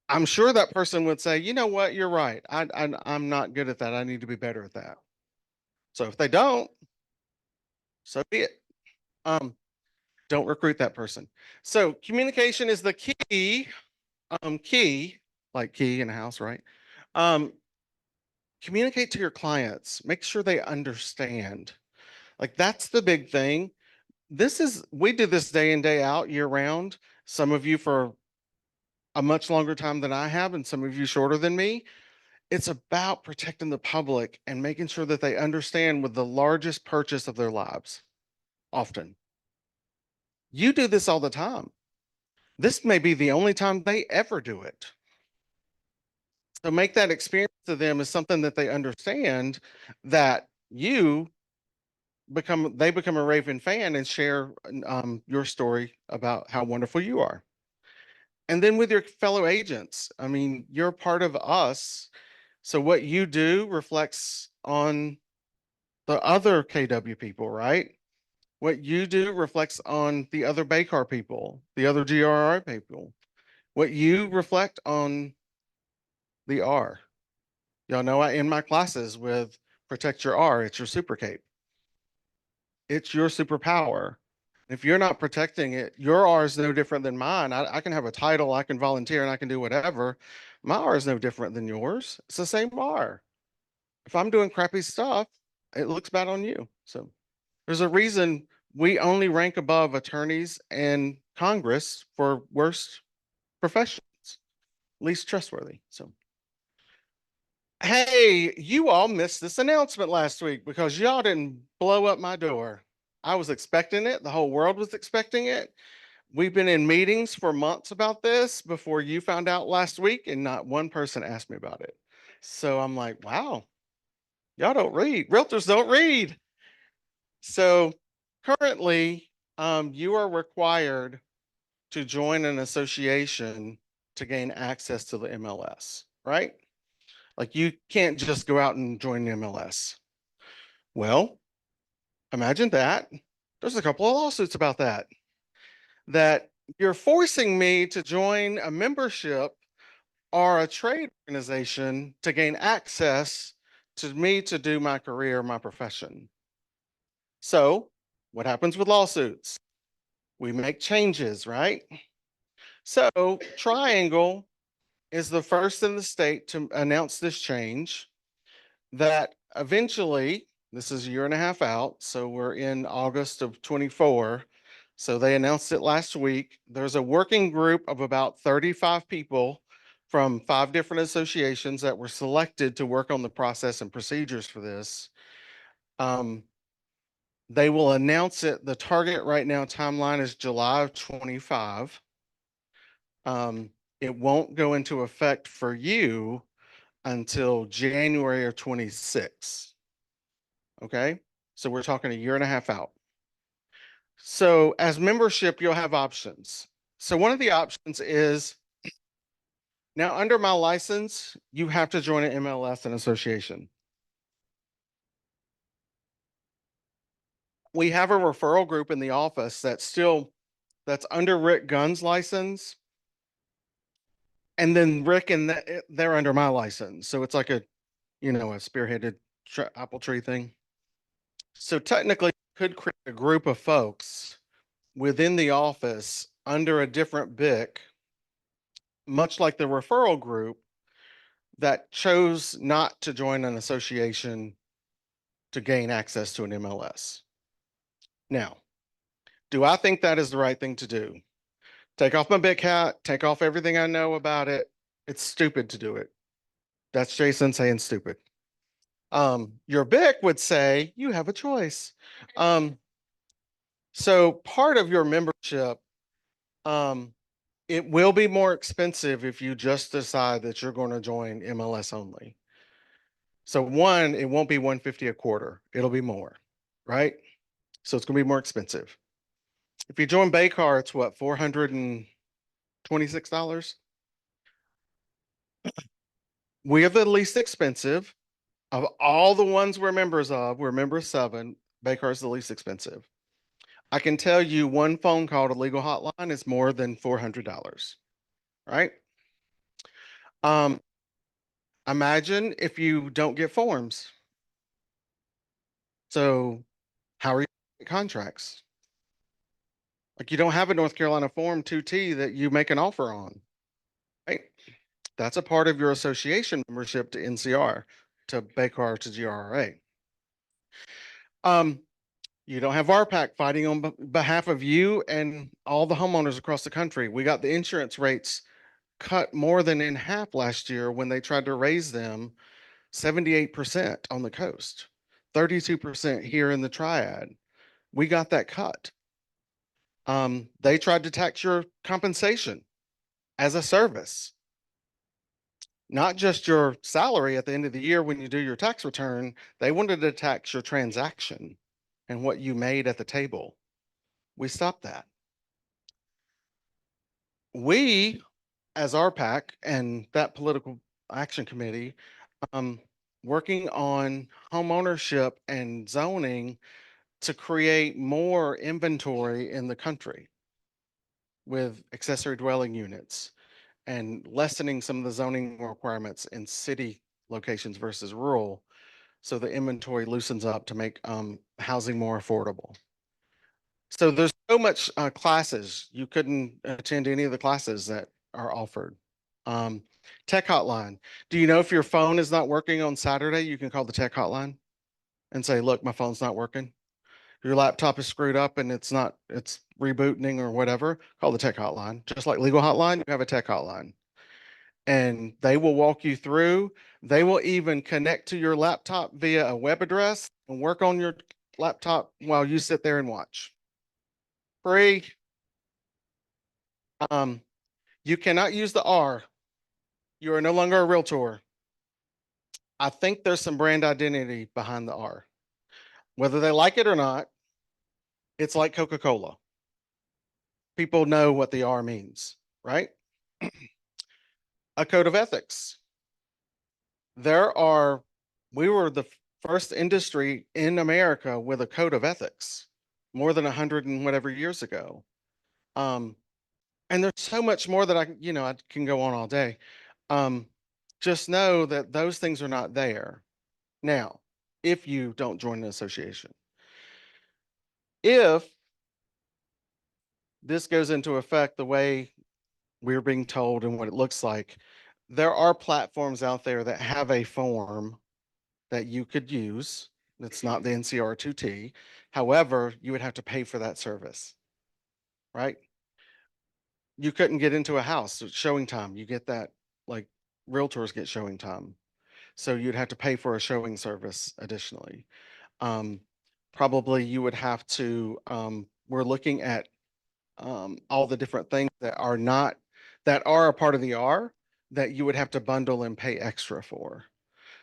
[SPEAKER 8] I'm sure that person would say, you know what? You're right. I'm not good at that. I need to be better at that. So if they don't, so be it. Don't recruit that person. So communication is the key, like key in a house, right? Communicate to your clients, make sure they understand. Like that's the big thing. We do this day in, day out, year round. Some of you for a much longer time than I have, and some of you shorter than me. It's about protecting the public and making sure that they understand with the largest purchase of their lives. Often. You do this all the time. This may be the only time they ever do it. So make that experience to them as something that they understand, that they become a Raven fan and share your story about how wonderful you are. And then with your fellow agents, I mean, you're part of us. So what you do reflects on the other KW people, right? What you do reflects on the other Baycar people, the other GRI people. What you reflect on the R. Y'all know I end my classes with protect your R. It's your super cape. It's your superpower. If you're not protecting it, your R is no different than mine. I can have a title, I can volunteer, and I can do whatever. My R is no different than yours. It's the same R. If I'm doing crappy stuff, it looks bad on you. So there's a reason we only rank above attorneys and Congress for worst professions, least trustworthy. So, hey, you all missed this announcement last week because y'all didn't blow up my door. I was expecting it. The whole world was expecting it. We've been in meetings for months about this before you found out last week, and not one person asked me about it. So I'm like, wow, y'all don't read. Realtors don't read. So currently, you are required to join an association to gain access to the MLS, right? Like you can't just go out and join the MLS. Well, imagine that. There's a couple of lawsuits about that. That you're forcing me to join a membership or a trade organization to gain access to me to do my career, my profession. So what happens with lawsuits? We make changes, right? So Triangle is the first in the state to announce this change that eventually, this is a year and a half out, so we're in August of 24. So they announced it last week. There's a working group of about 35 people from 5 different associations that were selected to work on the process and procedures for this. They will announce it. The target right now timeline is July of 25. It won't go into effect for you until January of 26. Okay, so we're talking a year and a half out. So as membership, you'll have options. So one of the options is now under my license, you have to join an MLS and association. We have a referral group in the office that's under Rick Gunn's license. And then Rick and they're under my license. So it's like a spearheaded apple tree thing. So technically could create a group of folks within the office under a different BIC, much like the referral group that chose not to join an association to gain access to an MLS. Now, do I think that is the right thing to do? Take off my BIC hat, take off everything I know about it. It's stupid to do it. That's Jason saying stupid. Your BIC would say you have a choice. So part of your membership, it will be more expensive if you just decide that you're going to join MLS only. So one, it won't be $150 a quarter. It'll be more, right? So it's going to be more expensive. If you join Baycar, it's what, $426? We are the least expensive of all the ones we're members of. We're member 7. Baycar is the least expensive. I can tell you one phone call to legal hotline is more than $400, right? Imagine if you don't get forms. So how are you getting contracts? Like you don't have a North Carolina Form 2T that you make an offer on, right? That's a part of your association membership to NCR, to Baycar, to GRRA. You don't have RPAC fighting on behalf of you and all the homeowners across the country. We got the insurance rates cut more than in half last year when they tried to raise them 78% on the coast, 32% here in the Triad. We got that cut. They tried to tax your compensation as a service, not just your salary at the end of the year when you do your tax return. They wanted to tax your transaction and what you made at the table. We stopped that. We, as RPAC and that political action committee, working on home ownership and zoning to create more inventory in the country with accessory dwelling units and lessening some of the zoning requirements in city locations versus rural. So the inventory loosens up to make housing more affordable. So there's so much classes. You couldn't attend any of the classes that are offered. Tech hotline. Do you know if your phone is not working on Saturday, you can call the tech hotline and say, look, my phone's not working. Your laptop is screwed up and it's rebooting or whatever, call the tech hotline. Just like legal hotline, you have a tech hotline. And they will walk you through. They will even connect to your laptop via a web address and work on your laptop while you sit there and watch. Free. You cannot use the R. You are no longer a realtor. I think there's some brand identity behind the R. Whether they like it or not, it's like Coca-Cola. People know what the R means, right? A code of ethics. We were the first industry in America with a code of ethics more than 100 and whatever years ago. And there's so much more that I can go on all day. Just know that those things are not there now, if you don't join an association. If this goes into effect the way we're being told and what it looks like, there are platforms out there that have a form that you could use. It's not the NCR2T. However, you would have to pay for that service, right? You couldn't get into a house, it's showing time. You get that, like realtors get showing time. So you'd have to pay for a showing service additionally. Probably you would have to, we're looking at all the different things that are a part of the R that you would have to bundle and pay extra for.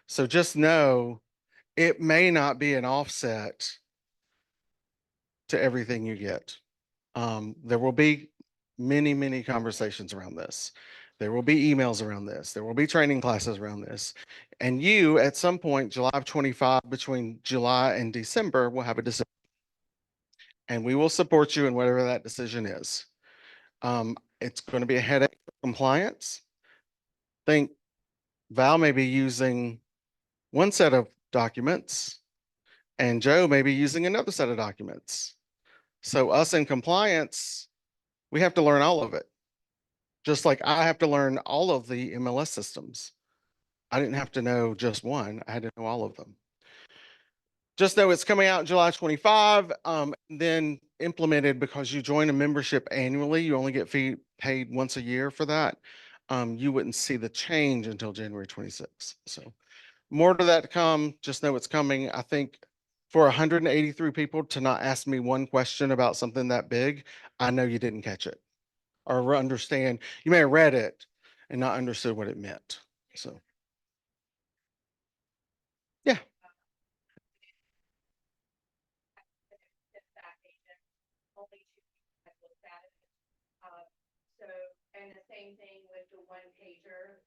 [SPEAKER 8] So just know it may not be an offset to everything you get. There will be many, many conversations around this. There will be emails around this. There will be training classes around this. And you, at some point, July of 25, between July and December, will have a decision. And we will support you in whatever that decision is. It's going to be a headache for compliance. Think Val may be using one set of documents and Joe may be using another set of documents. So us in compliance, we have to learn all of it. Just like I have to learn all of the MLS systems. I didn't have to know just one, I had to know all of them. Just know it's coming out July 25, then implemented because you join a membership annually. You only get paid once a year for that. You wouldn't see the change until January 26th. So more to that to come. Just know it's coming. I think for 183 people to not ask me one question about something that big, I know you didn't catch it or understand. You may have read it and not understood what it meant. So. Yeah.
[SPEAKER 2] Only two people have looked at it. So, and the same thing with the one pager.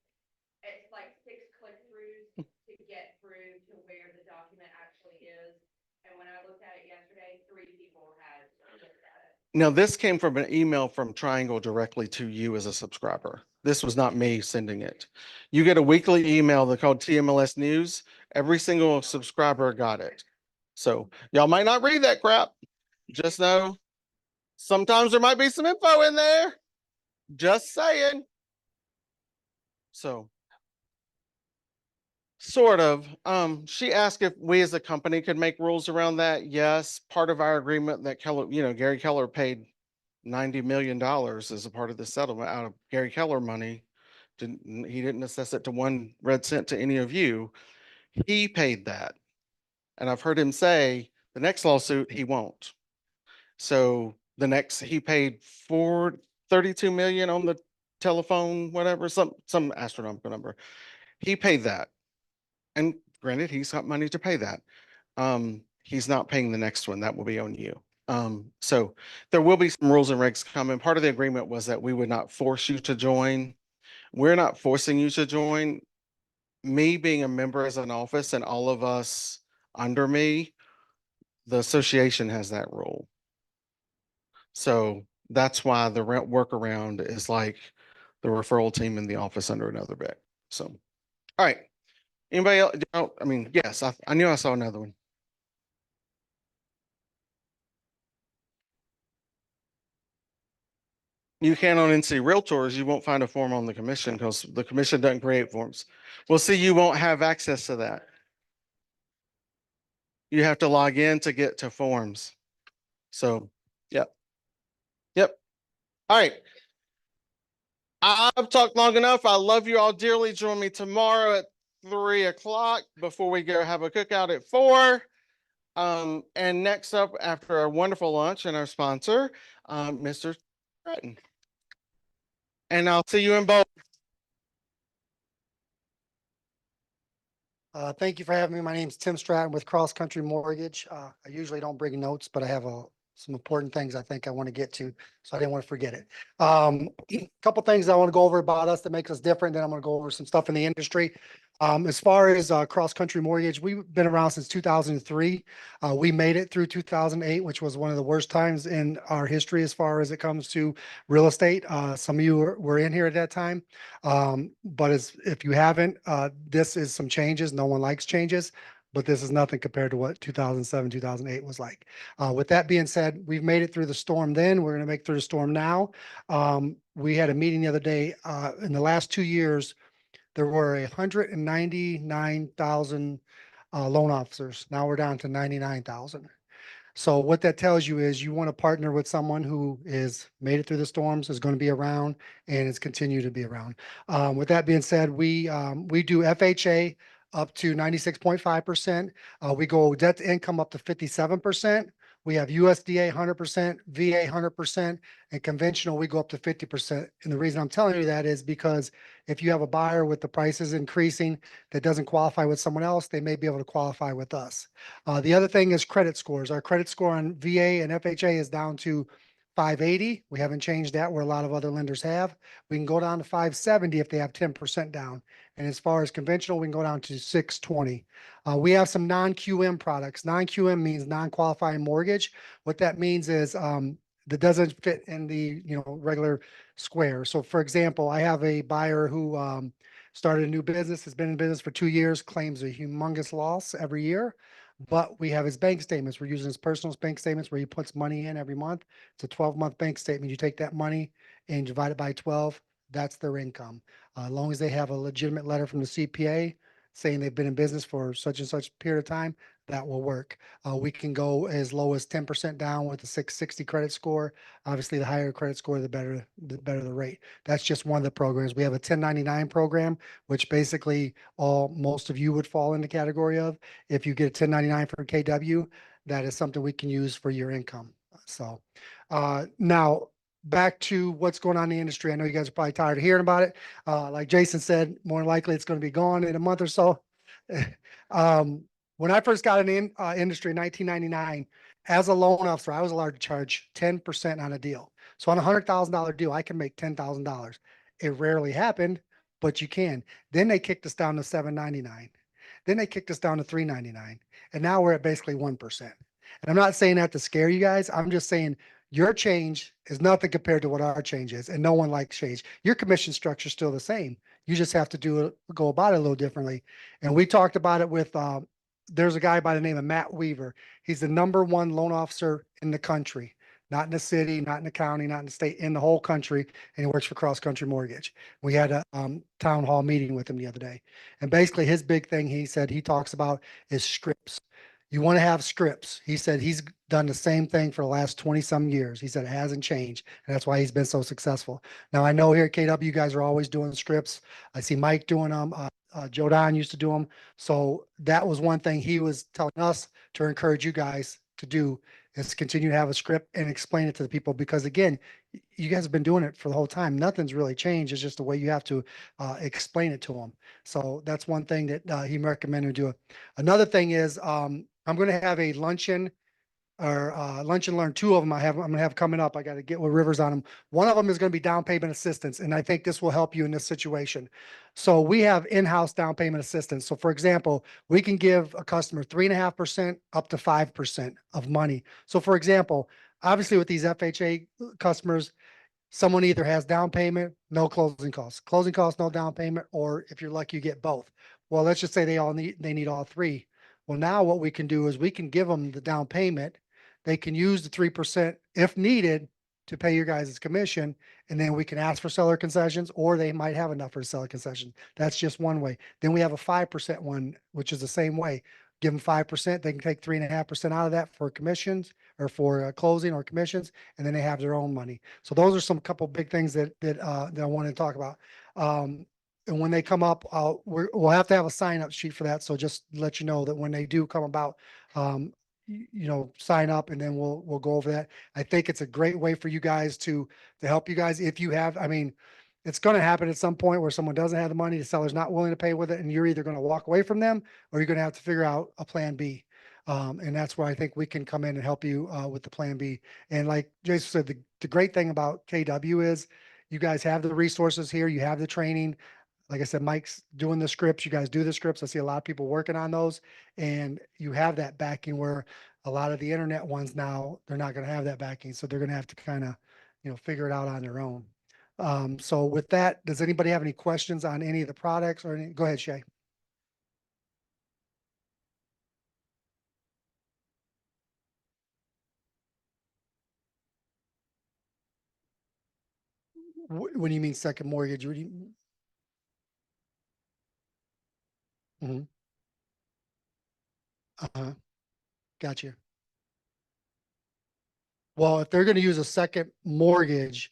[SPEAKER 2] It's like 6 click-throughs to get through to where the document actually is. And when I looked at it yesterday, 3 people had looked at it.
[SPEAKER 8] Now, this came from an email from Triangle directly to you as a subscriber. This was not me sending it. You get a weekly email that's called TMLS News. Every single subscriber got it. So y'all might not read that crap. Just know sometimes there might be some info in there. Just saying. So sort of. She asked if we as a company could make rules around that. Yes, part of our agreement that Gary Keller paid $90 million as a part of the settlement out of Gary Keller money. He didn't assess it to 1 red cent to any of you. He paid that. And I've heard him say the next lawsuit, he won't. So he paid $32 million on the telephone, whatever, some astronomical number. He paid that. And granted, he's got money to pay that. He's not paying the next one. That will be on you. So there will be some rules and regs coming. Part of the agreement was that we would not force you to join. We're not forcing you to join. Me being a member as an office and all of us under me, the association has that rule. So that's why the workaround is like the referral team in the office under another bed. So, all right. Anybody else? I mean, yes, I knew I saw another one. You can on NC Realtors, you won't find a form on the commission because the commission doesn't create forms. Well, see, you won't have access to that. You have to log in to get to forms. So, yep. Yep. All right. I've talked long enough. I love you all dearly. Join me tomorrow at 3 o'clock before we go have a cookout at 4. And next up after our wonderful lunch and our sponsor, Mr. Stratton. And I'll see you in both.
[SPEAKER 10] Thank you for having me. My name's Tim Stratton with Cross Country Mortgage. I usually don't bring notes, but I have some important things I think I want to get to, so I didn't want to forget it. Couple things I want to go over about us that makes us different. Then I'm going to go over some stuff in the industry. As far as Cross Country Mortgage, we've been around since 2003. We made it through 2008, which was one of the worst times in our history as far as it comes to real estate. Some of you were in here at that time. But if you haven't, this is some changes. No one likes changes, but this is nothing compared to what 2007, 2008 was like. With that being said, we've made it through the storm then. We're going to make it through the storm now. We had a meeting the other day. In the last 2 years, there were 199,000 loan officers. Now we're down to 99,000. So what that tells you is you want to partner with someone who is made it through the storms, is going to be around, and is continue to be around. With that being said, we do FHA up to 96.5%. We go debt to income up to 57%. We have USDA 100%, VA 100%, and conventional, we go up to 50%. And the reason I'm telling you that is because if you have a buyer with the prices increasing that doesn't qualify with someone else, they may be able to qualify with us. The other thing is credit scores. Our credit score on VA and FHA is down to 580. We haven't changed that where a lot of other lenders have. We can go down to 570 if they have 10% down. And as far as conventional, we can go down to 620. We have some non-QM products. Non-QM means non-qualifying mortgage. What that means is that doesn't fit in the regular square. So for example, I have a buyer who started a new business, has been in business for 2 years, claims a humongous loss every year. But we have his bank statements. We're using his personal bank statements where he puts money in every month. It's a 12-month bank statement. You take that money and divide it by 12. That's their income. As long as they have a legitimate letter from the CPA saying they've been in business for such and such period of time, that will work. We can go as low as 10% down with a 660 credit score. Obviously, the higher credit score, the better the rate. That's just one of the programs. We have a 1099 program, which basically most of you would fall in the category of. If you get a 1099 for KW, that is something we can use for your income. So now back to what's going on in the industry. I know you guys are probably tired of hearing about it. Like Jason said, more than likely it's going to be gone in a month or so. When I first got in the industry in 1999, as a loan officer, I was allowed to charge 10% on a deal. So on a $100,000 deal, I can make $10,000. It rarely happened, but you can. Then they kicked us down to $799. Then they kicked us down to $399. And now we're at basically 1%. And I'm not saying that to scare you guys. I'm just saying your change is nothing compared to what our change is, and no one likes change. Your commission structure is still the same. You just have to go about it a little differently. And we talked about it with, there's a guy by the name of Matt Weaver. He's the #1 loan officer in the country, not in the city, not in the county, not in the state, in the whole country. And he works for Cross Country Mortgage. We had a town hall meeting with him the other day. And basically his big thing he said he talks about is scripts. You want to have scripts. He said he's done the same thing for the last 20 some years. He said it hasn't changed. And that's why he's been so successful. Now I know here at KW, you guys are always doing scripts. I see Mike doing them. Joe Don used to do them. So that was one thing he was telling us to encourage you guys to do, is to continue to have a script and explain it to the people. Because again, you guys have been doing it for the whole time. Nothing's really changed. It's just the way you have to explain it to them. So that's one thing that he recommended do. Another thing is I'm going to have a luncheon or lunch and learn. Two of them I'm gonna have coming up. I got to get with Rivers on them. One of them is going to be down payment assistance, and I think this will help you in this situation. So we have in-house down payment assistance. So for example, we can give a customer 3.5% up to 5% of money. So for example, obviously with these FHA customers, someone either has down payment, no closing costs, no down payment, or if you're lucky, you get both. Well, let's just say they need all three. Well, now what we can do is we can give them the down payment. They can use the 3% if needed to pay your guys' commission. And then we can ask for seller concessions, or they might have enough for a seller concession. That's just one way. Then we have a 5% one, which is the same way. Give them 5%. They can take 3.5% out of that for commissions or for closing or commissions, and then they have their own money. So those are some couple big things that I wanted to talk about. And when they come up, we'll have to have a sign up sheet for that. So just let you know that when they do come about, sign up, and then we'll go over that. I think it's a great way for you guys to help you guys. If you have, I mean, it's going to happen at some point where someone doesn't have the money, the seller's not willing to pay with it, and you're either going to walk away from them or you're going to have to figure out a plan B. And that's where I think we can come in and help you with the plan B. And like Jason said, the great thing about KW is you guys have the resources here, you have the training. Like I said, Mike's doing the scripts. You guys do the scripts. I see a lot of people working on those, and you have that backing where a lot of the internet ones now, they're not going to have that backing. So they're going to have to kind of, figure it out on their own. So with that, does anybody have any questions on any of the products or go ahead, Shay. When you mean second mortgage, what do you? Mhm. Uh-huh. Gotcha. Well, if they're going to use a second mortgage,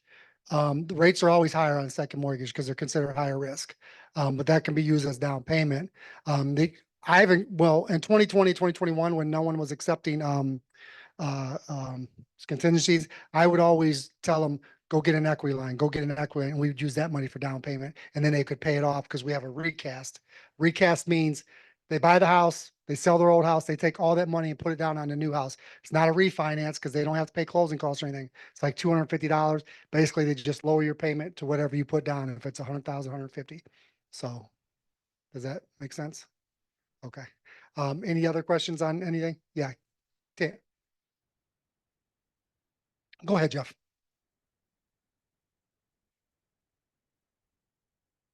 [SPEAKER 10] the rates are always higher on a second mortgage because they're considered higher risk. But that can be used as down payment. I haven't, well, in 2020, 2021, when no one was accepting uh, um, contingencies, I would always tell them, go get an equity line, go get an equity, and we would use that money for down payment, and then they could pay it off because we have a recast. Recast means they buy the house, they sell their old house, they take all that money and put it down on the new house. It's not a refinance because they don't have to pay closing costs or anything. It's like $250. Basically, they just lower your payment to whatever you put down. If it's 100,000, 150. So does that make sense? Okay. Any other questions on anything? Yeah. Go ahead, Jeff.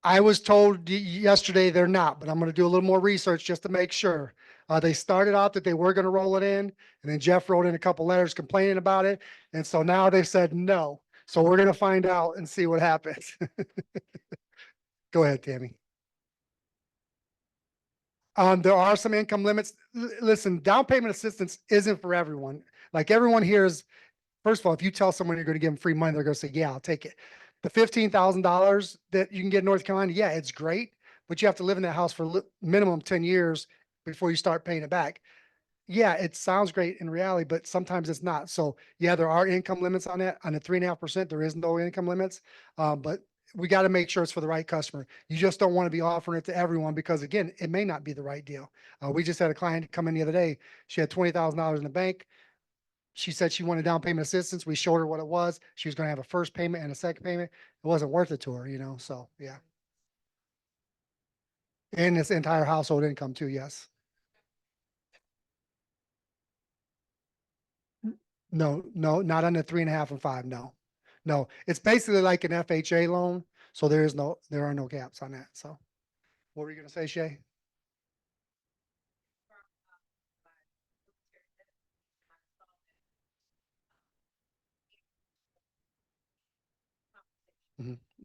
[SPEAKER 10] I was told yesterday they're not, but I'm going to do a little more research just to make sure. They started out that they were going to roll it in, and then Jeff wrote in a couple letters complaining about it. And so now they said no. So we're going to find out and see what happens. Go ahead, Tammy. There are some income limits. Listen, down payment assistance isn't for everyone. Like everyone here is, first of all, if you tell someone you're going to give them free money, they're going to say, yeah, I'll take it. The $15,000 that you can get in North Carolina, yeah, it's great, but you have to live in that house for minimum 10 years before you start paying it back. Yeah, it sounds great in reality, but sometimes it's not. So yeah, there are income limits on that. On the 3.5%, there is no income limits. But we got to make sure it's for the right customer. You just don't want to be offering it to everyone because again, it may not be the right deal. We just had a client come in the other day. She had $20,000 in the bank. She said she wanted down payment assistance. We showed her what it was. She was going to have a first payment and a second payment. It wasn't worth it to her, so yeah. And this entire household income too, yes. No, not on the 3.5 and 5, no. No, it's basically like an FHA loan. So there are no gaps on that. So what were you going to say, Shay?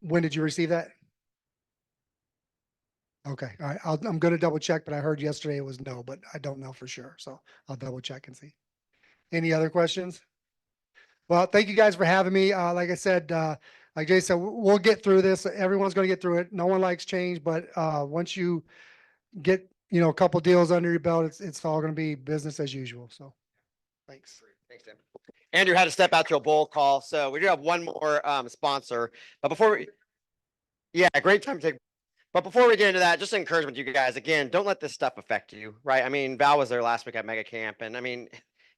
[SPEAKER 10] When did you receive that? Okay, all right. I'm going to double check, but I heard yesterday it was no, but I don't know for sure. So I'll double check and see. Any other questions? Well, thank you guys for having me. Like I said, like Jay said, we'll get through this. Everyone's going to get through it. No one likes change, but once you get, a couple deals under your belt, it's all going to be business as usual. So thanks.
[SPEAKER 11] Thanks, Tim. Andrew had to step out to a bowl call, so we do have one more sponsor. But before we, yeah, great time to take. But before we get into that, just encouragement to you guys, again, don't let this stuff affect you, right? I mean, Val was there last week at Mega Camp, and I mean,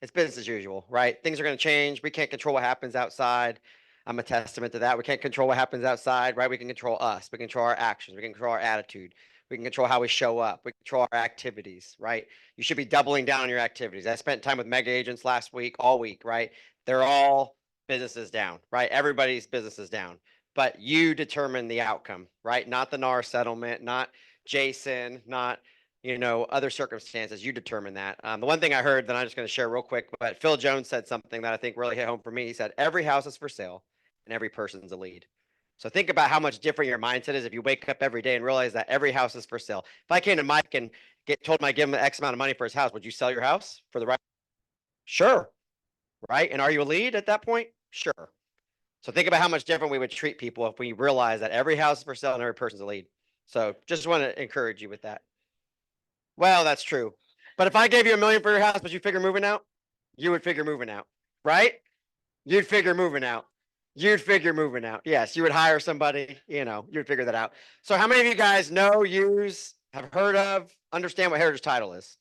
[SPEAKER 11] it's business as usual, right? Things are going to change. We can't control what happens outside. I'm a testament to that. We can't control what happens outside, right? We can control us. We can control our actions. We can control our attitude. We can control how we show up. We control our activities, right? You should be doubling down on your activities. I spent time with mega agents last week, all week, right? They're all businesses down, right? Everybody's business is down, but you determine the outcome, right? Not the NAR settlement, not Jason, not, other circumstances. You determine that. The one thing I heard that I'm just going to share real quick, but Phil Jones said something that I think really hit home for me. He said, every house is for sale and every person's a lead. So think about how much different your mindset is if you wake up every day and realize that every house is for sale. If I came to Mike and told him I'd give him X amount of money for his house, would you sell your house for the right? Sure. Right. And are you a lead at that point? Sure. So think about how much different we would treat people if we realize that every house is for sale and every person's a lead. So just want to encourage you with that. Well, that's true. But if I gave you $1 million for your house, would you figure moving out? You would figure moving out, right? You'd figure moving out. You'd figure moving out. Yes, you would hire somebody, you'd figure that out. So how many of you guys know, use, have heard of, understand what Heritage Title is?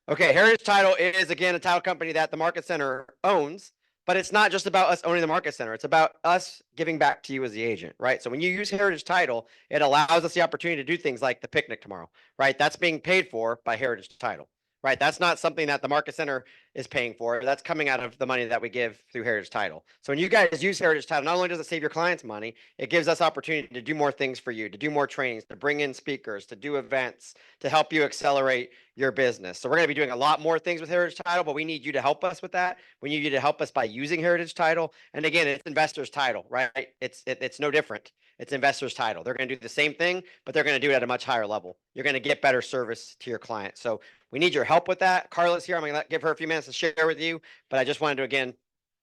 [SPEAKER 11] Okay, Heritage Title is, again, a title company that the Market Center owns, but it's not just about us owning the Market Center. It's about us giving back to you as the agent, right? So when you use Heritage Title, it allows us the opportunity to do things like the picnic tomorrow, right? That's being paid for by Heritage Title, right? That's not something that the Market Center is paying for. That's coming out of the money that we give through Heritage Title. So when you guys use Heritage Title, not only does it save your clients money, it gives us opportunity to do more things for you, to do more trainings, to bring in speakers, to do events, to help you accelerate your business. So we're going to be doing a lot more things with Heritage Title, but we need you to help us with that. We need you to help us by using Heritage Title. And again, it's investors title, right? It's no different. It's investors title. They're going to do the same thing, but they're going to do it at a much higher level. You're going to get better service to your client. So we need your help with that. Carla's here. I'm going to give her a few minutes to share with you, but I just wanted to, again,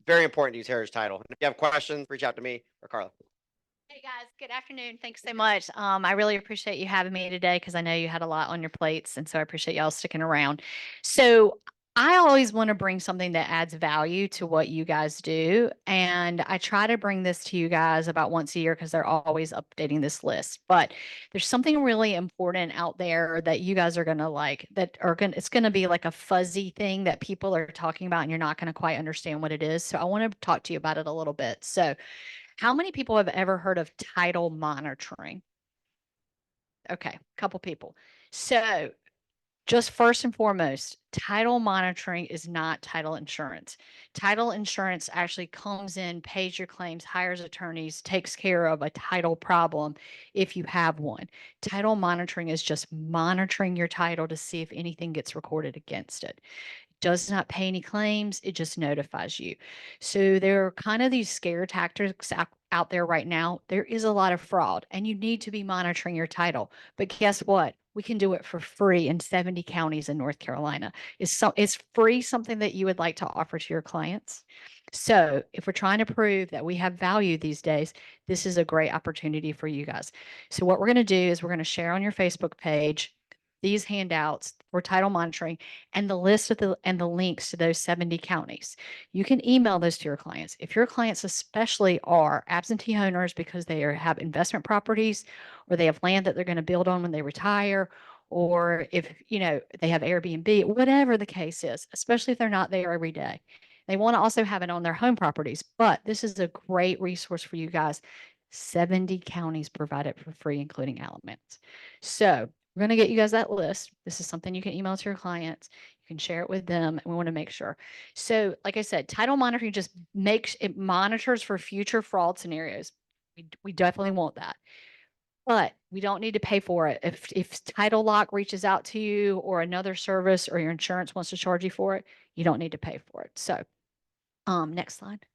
[SPEAKER 11] very important to use Heritage Title. And if you have questions, reach out to me or Carla.
[SPEAKER 12] Hey guys, good afternoon. Thanks so much. I really appreciate you having me today because I know you had a lot on your plates, and so I appreciate y'all sticking around. So I always want to bring something that adds value to what you guys do, and I try to bring this to you guys about once a year because they're always updating this list. But there's something really important out there that you guys are gonna like, it's gonna be like a fuzzy thing that people are talking about, and you're not gonna quite understand what it is. So I want to talk to you about it a little bit. So how many people have ever heard of title monitoring? Okay, a couple people. So just first and foremost, title monitoring is not title insurance. Title insurance actually comes in, pays your claims, hires attorneys, takes care of a title problem if you have one. Title monitoring is just monitoring your title to see if anything gets recorded against it. Does not pay any claims. It just notifies you. So there are kind of these scare tactics out there right now. There is a lot of fraud and you need to be monitoring your title. But guess what? We can do it for free in 70 counties in North Carolina. Is free something that you would like to offer to your clients? So if we're trying to prove that we have value these days, this is a great opportunity for you guys. So what we're going to do is we're going to share on your Facebook page these handouts for title monitoring and the list of the links to those 70 counties. You can email those to your clients. If your clients especially are absentee owners because they have investment properties or they have land that they're going to build on when they retire, or if they have Airbnb, whatever the case is, especially if they're not there every day. They want to also have it on their home properties, but this is a great resource for you guys. 70 counties provide it for free, including elements. So we're going to get you guys that list. This is something you can email to your clients. You can share it with them, and we want to make sure. So like I said, title monitoring just monitors for future fraud scenarios. We definitely want that. But we don't need to pay for it. If Title Lock reaches out to you or another service or your insurance wants to charge you for it, you don't need to pay for it. So next slide.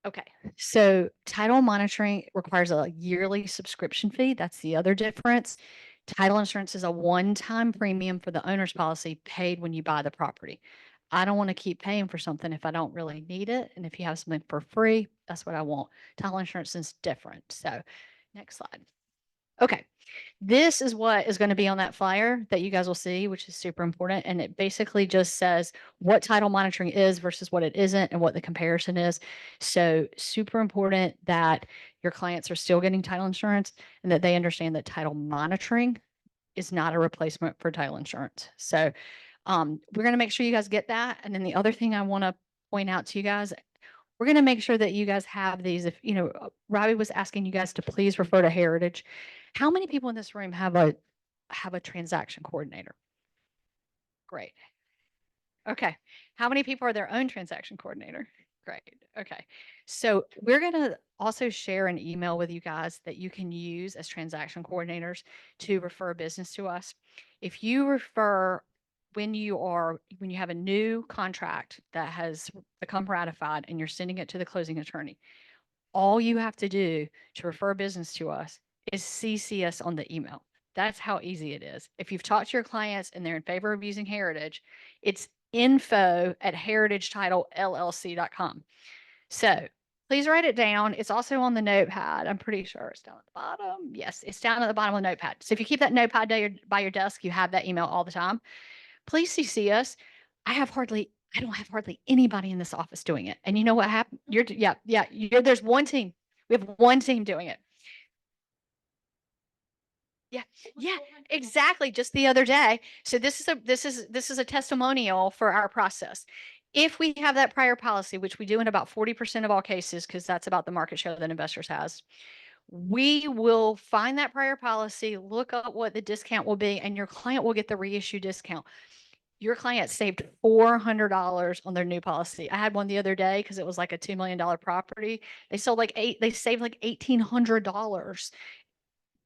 [SPEAKER 12] Okay, so title monitoring requires a yearly subscription fee. That's the other difference. Title insurance is a one-time premium for the owner's policy paid when you buy the property. I don't want to keep paying for something if I don't really need it. And if you have something for free, that's what I want. Title insurance is different. So next slide. Okay, this is what is going to be on that flyer that you guys will see, which is super important. And it basically just says what title monitoring is versus what it isn't and what the comparison is. So super important that your clients are still getting title insurance and that they understand that title monitoring is not a replacement for title insurance. So We're gonna make sure you guys get that. And then the other thing I want to point out to you guys, we're gonna make sure that you guys have these. If, you know, Robbie was asking you guys to please refer to Heritage. How many people in this room have a transaction coordinator? Great. Okay. How many people are their own transaction coordinator? Great. Okay. So we're going to also share an email with you guys that you can use as transaction coordinators to refer business to us. If you refer when you have a new contract that has become ratified and you're sending it to the closing attorney, all you have to do to refer business to us is CC us on the email. That's how easy it is. If you've talked to your clients and they're in favor of using Heritage, it's info@heritagetitllc.com. So please write it down. It's also on the notepad. I'm pretty sure it's down at the bottom. Yes, it's down at the bottom of the notepad. So if you keep that notepad by your desk, you have that email all the time. Please CC us. I don't have hardly anybody in this office doing it. And you know what happened? There's one team. We have one team doing it. Yeah, exactly. Just the other day. So this is a testimonial for our process. If we have that prior policy, which we do in about 40% of all cases, because that's about the market share that Investors has, we will find that prior policy, look up what the discount will be, and your client will get the reissue discount. Your client saved $400 on their new policy. I had one the other day because it was like a $2 million property. They saved like $1,800.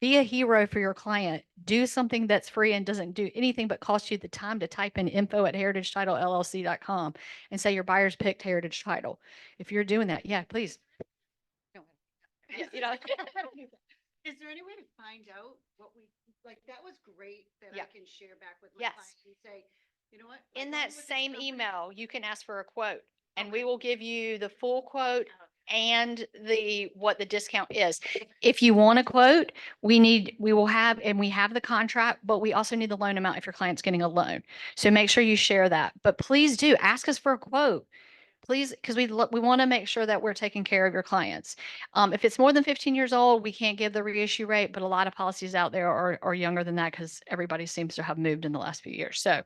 [SPEAKER 12] Be a hero for your client. Do something that's free and doesn't do anything but cost you the time to type in info@heritagetitllc.com and say your buyers picked Heritage Title. If you're doing that, yeah, please. Yeah, you know.
[SPEAKER 4] Is there any way to find out what that was great that
[SPEAKER 12] Yeah.
[SPEAKER 4] I can share back with my
[SPEAKER 12] Yes.
[SPEAKER 4] clients and say, you know what?
[SPEAKER 12] In
[SPEAKER 4] we're
[SPEAKER 12] that
[SPEAKER 4] going with this
[SPEAKER 12] same
[SPEAKER 4] company.
[SPEAKER 12] email, you can ask for a quote and we
[SPEAKER 4] Okay.
[SPEAKER 12] will give you the full quote and what the discount is. If you want a quote, we will have, and we have the contract, but we also need the loan amount if your client's getting a loan. So make sure you share that, but please do ask us for a quote. Please, because we want to make sure that we're taking care of your clients. If it's more than 15 years old, we can't give the reissue rate, but a lot of policies out there are younger than that because everybody seems to have moved in the last few years. So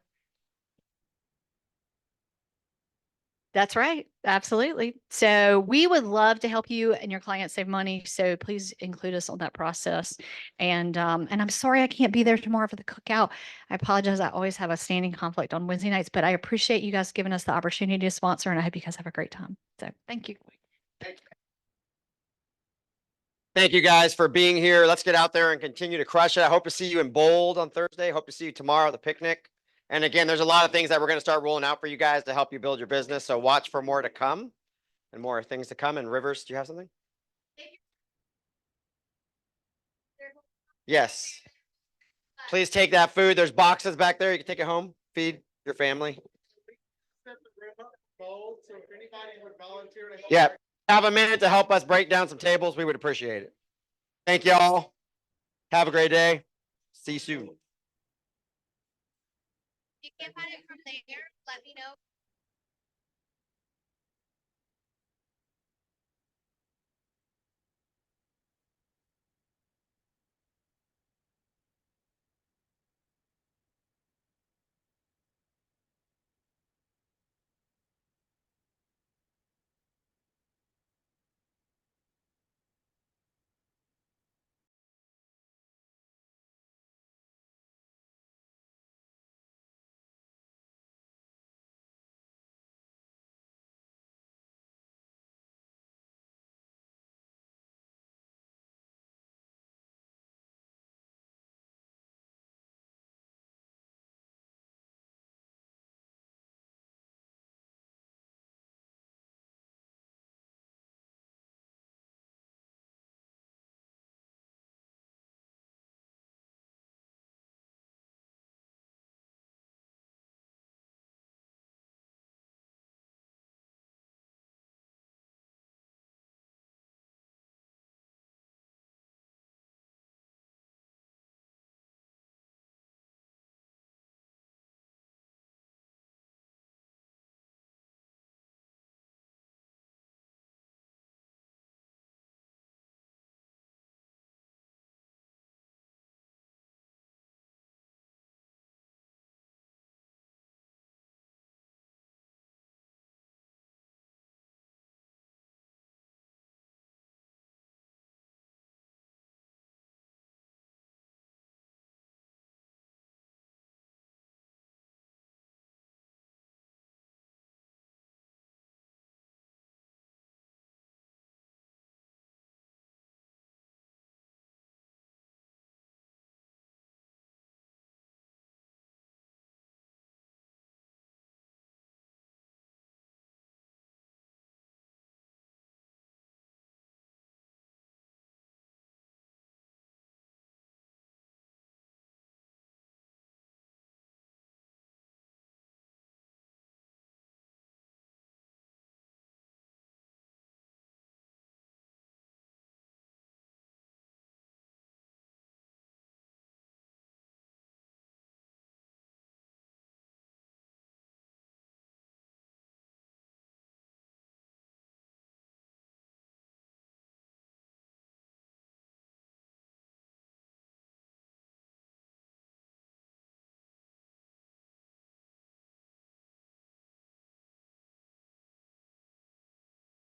[SPEAKER 12] that's right. Absolutely. So we would love to help you and your clients save money. So please include us on that process. And I'm sorry I can't be there tomorrow for the cookout. I apologize. I always have a standing conflict on Wednesday nights, but I appreciate you guys giving us the opportunity to sponsor, and I hope you guys have a great time. So thank you.
[SPEAKER 11] Thank you guys for being here. Let's get out there and continue to crush it. I hope to see you in Bold on Thursday. Hope to see you tomorrow at the picnic. And again, there's a lot of things that we're going to start rolling out for you guys to help you build your business. So watch for more to come and more things to come. And Rivers, do you have something? Yes. Please take that food. There's boxes back there. You can take it home, feed your family. Yeah. Have a minute to help us break down some tables. We would appreciate it. Thank you all. Have a great day. See you soon.
[SPEAKER 6] You can't find it from there, let me know.